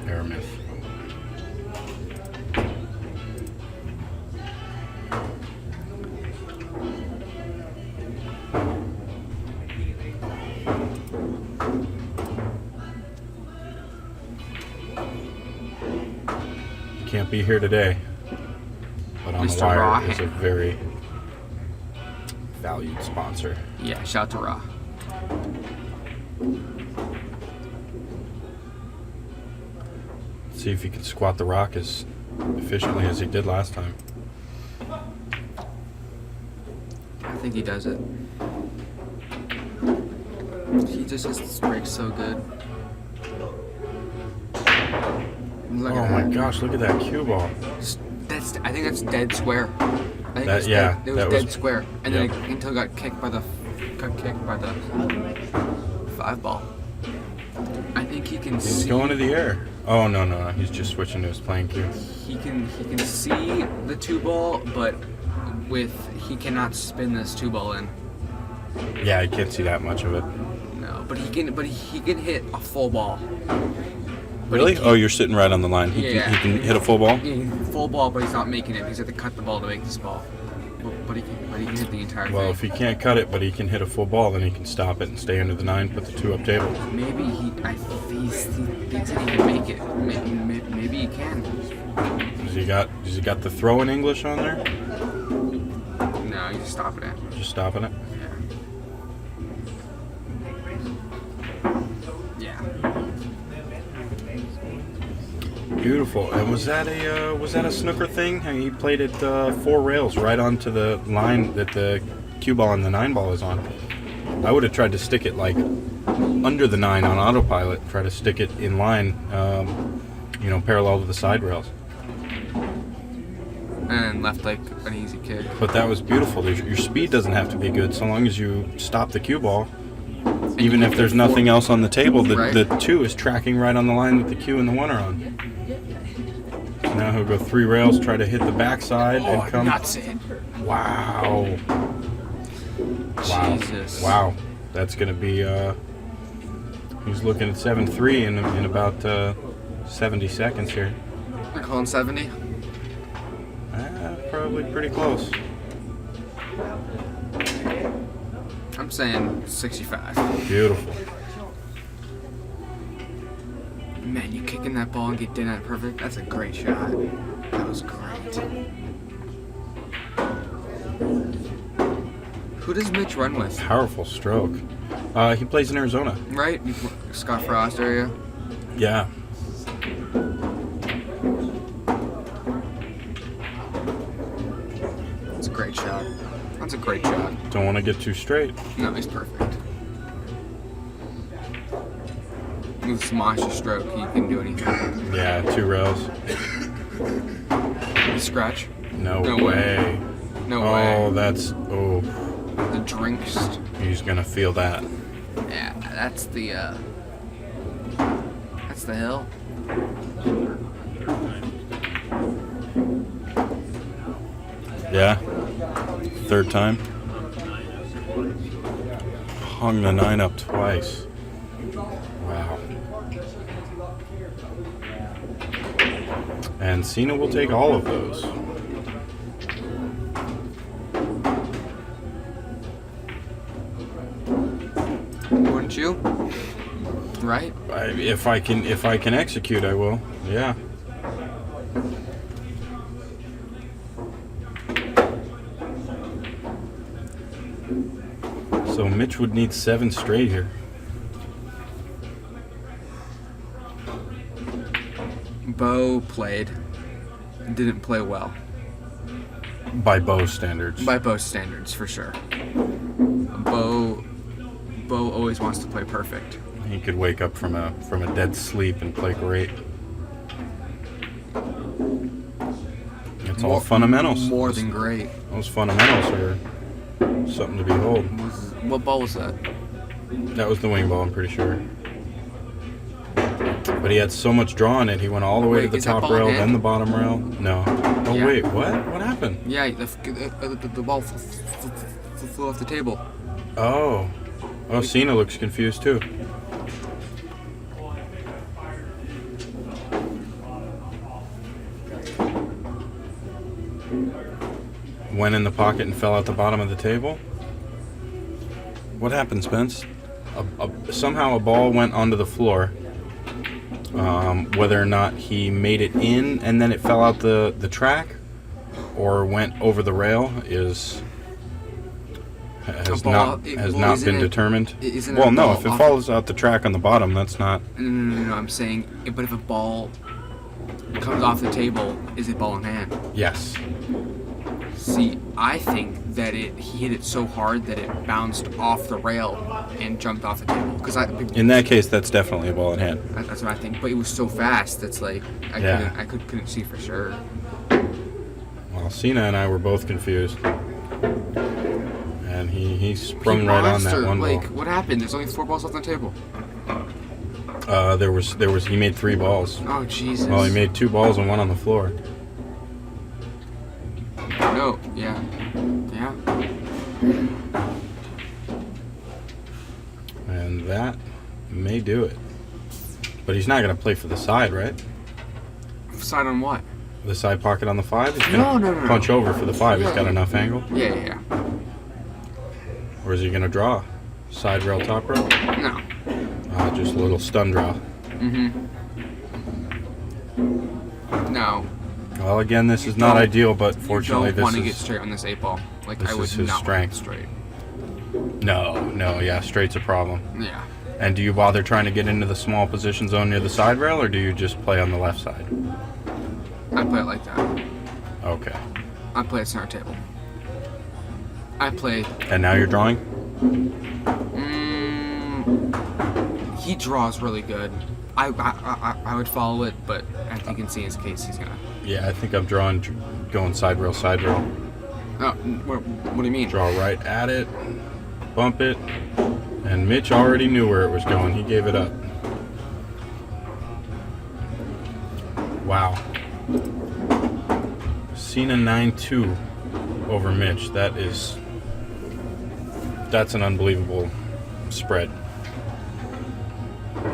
Error miss. can't be here today. But On the Mr. Wire Raw. is a very valued sponsor. Yeah, shout out to Raw. See if he can squat the rock as efficiently as he did last time. I think he does it. He just hits this break so good. Look Oh at my that. gosh, look at that cue ball. I think that's dead square. I think That- it's yeah, dead, it was that dead was- square, and yep. then until it got kicked by the 5 ball. I think he can He's see. going to the air. Oh no, he's just switching to his playing cue. He can see the 2 ball, but he cannot spin this 2 ball in. Yeah, I can't see that much of it. No, but he can hit a full ball. But Really? he Oh, you're sitting right on the line. He Yeah. can hit a full ball? Yeah, full ball, but he's not making it. He's had to cut the ball to make this ball. But he can hit the entire Well, thing. if he can't cut it, but he can hit a full ball, then he can stop it and stay under the 9, put the 2 up table. Maybe he thinks that he can make it. Maybe he can. Does he got the throw in English on there? No, he's just stopping it. Just stopping it? Yeah. Beautiful. And was that a snooker thing? He played it 4 rails right onto the line that the cue ball and the 9 ball is on. I would have tried to stick it like under the 9 on autopilot. Try to stick it in line, parallel to the side rails. And left like an easy kick. But that was beautiful. Your speed doesn't have to be good so long as you stop the cue ball. Even if there's nothing else on the table, the 2 is tracking right on the line that the cue and the 1 are on. So now he'll go 3 rails, try to hit the backside and come. Nuts it. Wow. Wow. Jesus. Wow. That's going to be, he's looking at 7-3 in about 70 seconds here. We're calling 70. Probably pretty close. I'm saying 65. Beautiful. Man, you kicking that ball and getting that perfect. That's a great shot. That was great. Who does Mitch run with? Powerful stroke. He plays in Arizona. Right? Scott Frost area. Yeah. That's a great shot. That's a great shot. Don't want to get too straight. No, he's perfect. With this monster stroke, he can do anything. Yeah, 2 rails. Scratch. No No way. No Oh, way. oh, The drinks. he's gonna feel that. Yeah, that's the hill. Yeah. 3rd time. Hung the 9 up twice. Wow. And Cena will take all of those. Wouldn't you? Right? If I can execute, I will. Yeah. So Mitch would need 7 straight here. Bo played. Didn't play well. By Bo standards. By Bo's standards, for sure. Bo always wants to play perfect. He could wake up from a dead sleep and play great. It's all fundamentals. More than great. Those fundamentals are something to behold. What ball was that? That was the wing ball, I'm pretty sure. But he had so much draw in it, he went all the way to Wait, the is that top ball rail, in? then the bottom rail. No. Oh, Yeah. wait, what? What happened? Yeah, the ball flew off the table. Oh. Oh, Cena looks confused too. Went in the pocket and fell out the bottom of the table. What happened, Spence? Somehow a ball went onto the floor, Whether or not he made it in and then it fell out the track, or went over the rail has not been determined. Isn't Well, a no, ball if it off- falls out the track on the bottom, that's not. No, I'm saying, but if a ball comes off the table, is it ball in hand? Yes. See, I think that he hit it so hard that it bounced off the rail and jumped off the table. In that case, that's definitely a ball in hand. That's what I think. But it was so fast. That's like I couldn't see for sure. Well, Cena and I were both confused, and he sprung He right on monster, that one like, ball. what happened? There's only 4 balls left on the table. There was he made 3 balls. Oh Jesus. Well, he made 2 balls and 1 on the floor. No. Yeah. And that may do it. But he's not going to play for the side, right? Side on what? The side pocket on the 5? He's going to No. punch over for the 5. He's got enough angle? Yeah. Or is he going to draw? Side rail, top rail? No. Just a little stun draw. No. Well, again, this is not ideal, but fortunately you don't want to this get is... straight on this 8 ball. Like this I would is his not strength. want it straight. No, yeah, straight's a problem. Yeah. And do you bother trying to get into the small position zone near the side rail, or do you just play on the left side? I play it like that. Okay. I play at center table. I play. And now you're drawing? He draws really good. I would follow it, but I think in Cena's case he's gonna. Yeah, I think I'm drawing, going side rail, side rail. Oh, what do you mean? Draw right at it, bump it, and Mitch already knew where it was going. He gave it up. Wow. Cena 9-2 over Mitch. That's an unbelievable spread.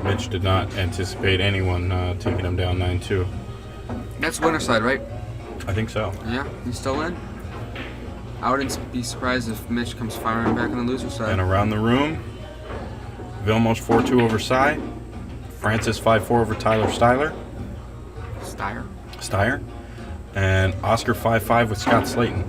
Mitch did not anticipate anyone taking him down 9-2. That's winner side, right? I think so. Yeah, he's still in. I wouldn't be surprised if Mitch comes firing back on the loser side. And around the room, Vilmos 4-2 over Cy, Francis 5-4 over Tyler Steyer? Steyer, and Oscar 5-5 with Scott Slayton.